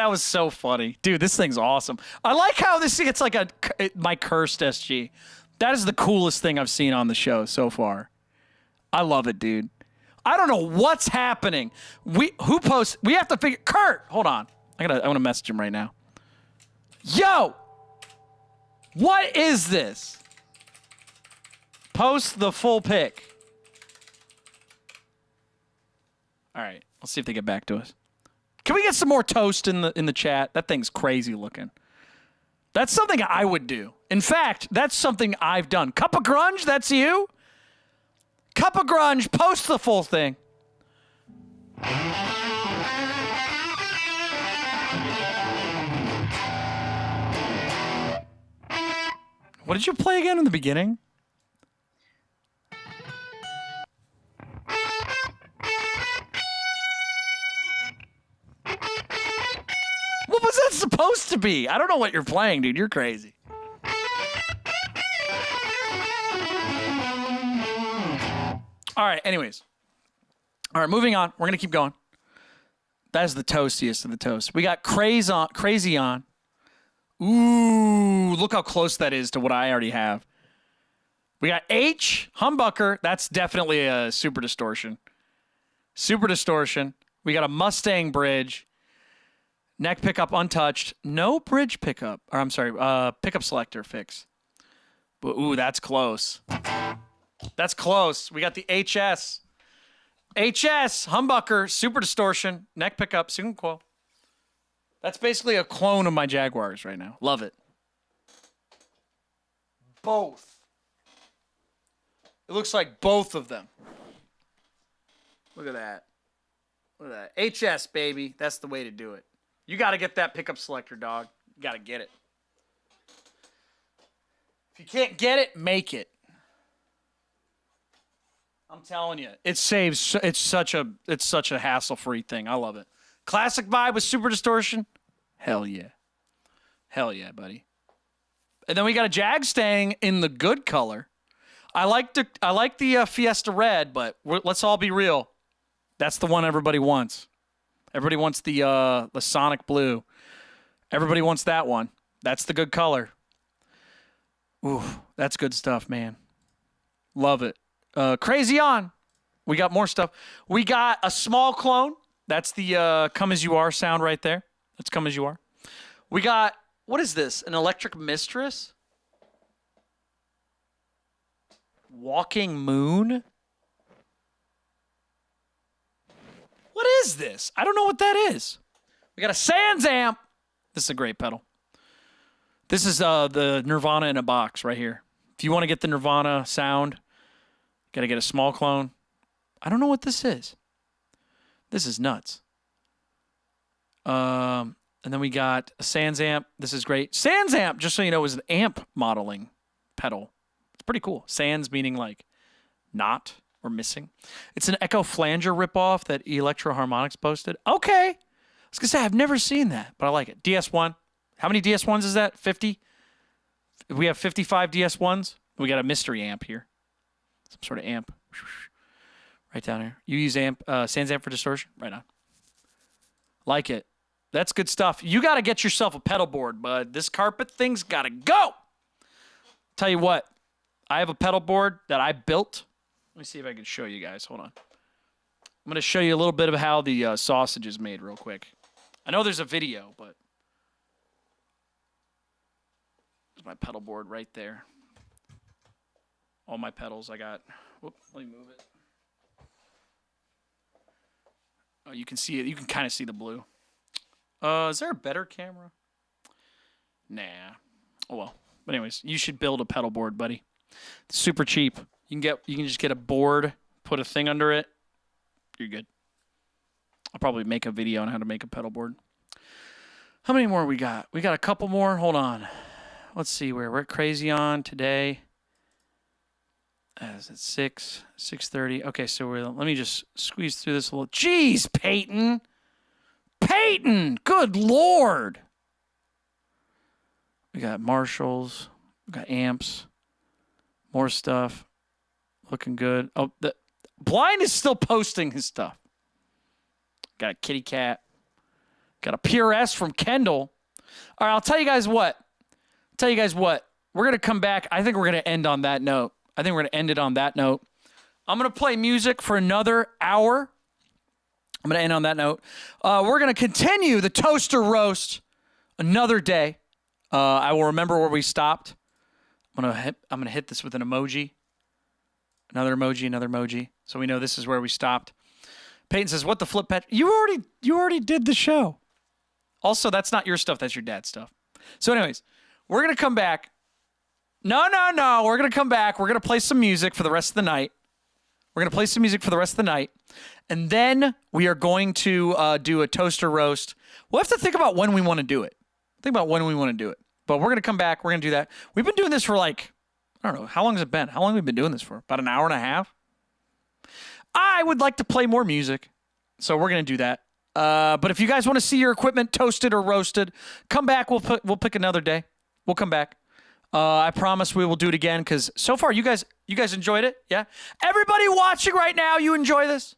A: That was so funny. Dude, this thing's awesome. I like how this gets like my cursed SG. That is the coolest thing I've seen on the show so far. I love it, dude. I don't know what's happening. We have to figure. Kurt, hold on. I want to message him right now. Yo, what is this? Post the full pic. All right, let's see if they get back to us. Can we get some more toast in the chat? That thing's crazy looking. That's something I would do. In fact, that's something I've done. Cup of Grunge, that's you? Cup of Grunge, post the full thing. What did you play again in the beginning? What was that supposed to be? I don't know what you're playing, dude. You're crazy. All right, anyways. All right, moving on. We're going to keep going. That is the toastiest of the toast. We got Crazy On. Ooh, look how close that is to what I already have. We got H, Humbucker. That's definitely a Super Distortion. Super Distortion. We got a Mustang Bridge. Neck pickup untouched. No bridge pickup. Or I'm sorry, pickup selector fix. But, ooh, that's close. That's close. We got the HS. HS, Humbucker, Super Distortion, neck pickup, single coil. That's basically a clone of my Jaguars right now. Love it. Both. It looks like both of them. Look at that. Look at that. HS, baby. That's the way to do it. You got to get that pickup selector, dog. You got to get it. If you can't get it, make it. I'm telling you, it saves. It's such a hassle-free thing. I love it. Classic vibe with Super Distortion. Hell yeah. Hell yeah, buddy. And then we got a Jag staying in the good color. I like the Fiesta Red, but let's all be real. That's the one everybody wants. Everybody wants the Sonic Blue. Everybody wants that one. That's the good color. Ooh, that's good stuff, man. Love it. Crazy On. We got more stuff. We got a small clone. That's the Come As You Are sound right there. That's Come As You Are. We got, what is this? An Electric Mistress? Walking Moon? What is this? I don't know what that is. We got a Sans amp. This is a great pedal. This is the Nirvana in a box right here. If you want to get the Nirvana sound, got to get a small clone. I don't know what this is. This is nuts. And then we got a Sans amp. This is great. Sans amp, just so you know, is an amp modeling pedal. It's pretty cool. Sans meaning like not or missing. It's an Echo Flanger ripoff that Electro Harmonics posted. Okay. I was going to say, I've never seen that, but I like it. DS1. How many DS1s is that? 50? We have 55 DS1s. We got a mystery amp here. Some sort of amp. Right down here. You use Sans amp for distortion? Right on. Like it. That's good stuff. You got to get yourself a pedal board, bud. This carpet thing's got to go. Tell you what. I have a pedal board that I built. Let me see if I can show you guys. Hold on. I'm going to show you a little bit of how the sausage is made real quick. I know there's a video, but there's my pedal board right there. All my pedals I got. Whoop, let me move it. Oh, you can see it. You can kind of see the blue. Is there a better camera? Nah. Oh well. But anyways, you should build a pedal board, buddy. It's super cheap. You can just get a board, put a thing under it. You're good. I'll probably make a video on how to make a pedal board. How many more we got? We got a couple more. Hold on. Let's see where we're at. Crazy On today. It's 6:30. Okay, so let me just squeeze through this a little. Jeez, Peyton. Peyton, good Lord. We got Marshalls. We got amps. More stuff. Looking good. Oh, the Blind is still posting his stuff. Got a kitty cat. Got a pure S from Kendall. All right, I'll tell you guys what. We're going to come back. I think we're going to end on that note. I'm going to play music for another hour. I'm going to end on that note. We're going to continue the toaster roast another day. I will remember where we stopped. I'm going to hit this with an emoji. Another emoji. So we know this is where we stopped. Peyton says, "What the flip, Pat? You already did the show." Also, that's not your stuff. That's your dad's stuff. So anyways, we're going to come back. No. We're going to come back. We're going to play some music for the rest of the night. And then we are going to do a toaster roast. We'll have to think about when we want to do it. But we're going to come back. We're going to do that. We've been doing this for I don't know. How long has it been? How long have we been doing this for? About an hour and a half? I would like to play more music. So we're going to do that. But if you guys want to see your equipment toasted or roasted, come back. We'll pick another day. We'll come back. I promise we will do it again because so far you guys enjoyed it. Yeah. Everybody watching right now, you enjoy this?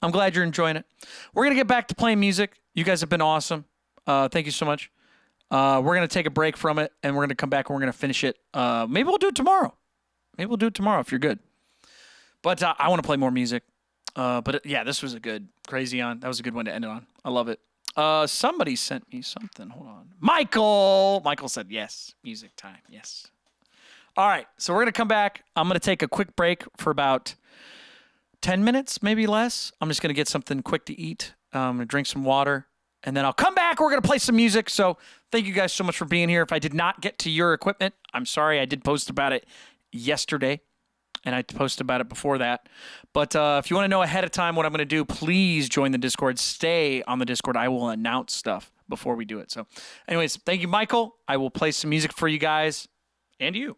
A: I'm glad you're enjoying it. We're going to get back to playing music. You guys have been awesome. Thank you so much. We're going to take a break from it and we're going to come back and we're going to finish it. Maybe we'll do it tomorrow. If you're good. But I want to play more music. Yeah, this was a good crazy on. That was a good one to end it on. I love it. Somebody sent me something. Hold on. Michael said yes. Music time. Yes. All right. So we're going to come back. I'm going to take a quick break for about 10 minutes, maybe less. I'm just going to get something quick to eat. I'm going to drink some water and then I'll come back. We're going to play some music. So thank you guys so much for being here. If I did not get to your equipment, I'm sorry. I did post about it yesterday. And I posted about it before that. But if you want to know ahead of time what I'm going to do, please join the Discord. Stay on the Discord. I will announce stuff before we do it. So anyways, thank you, Michael. I will play some music for you guys and you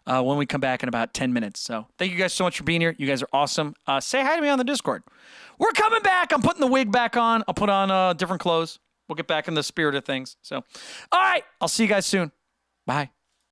A: when we come back in about 10 minutes. So thank you guys so much for being here. You guys are awesome. Say hi to me on the Discord. We're coming back. I'm putting the wig back on. I'll put on different clothes. We'll get back in the spirit of things. So, all right. I'll see you guys soon. Bye.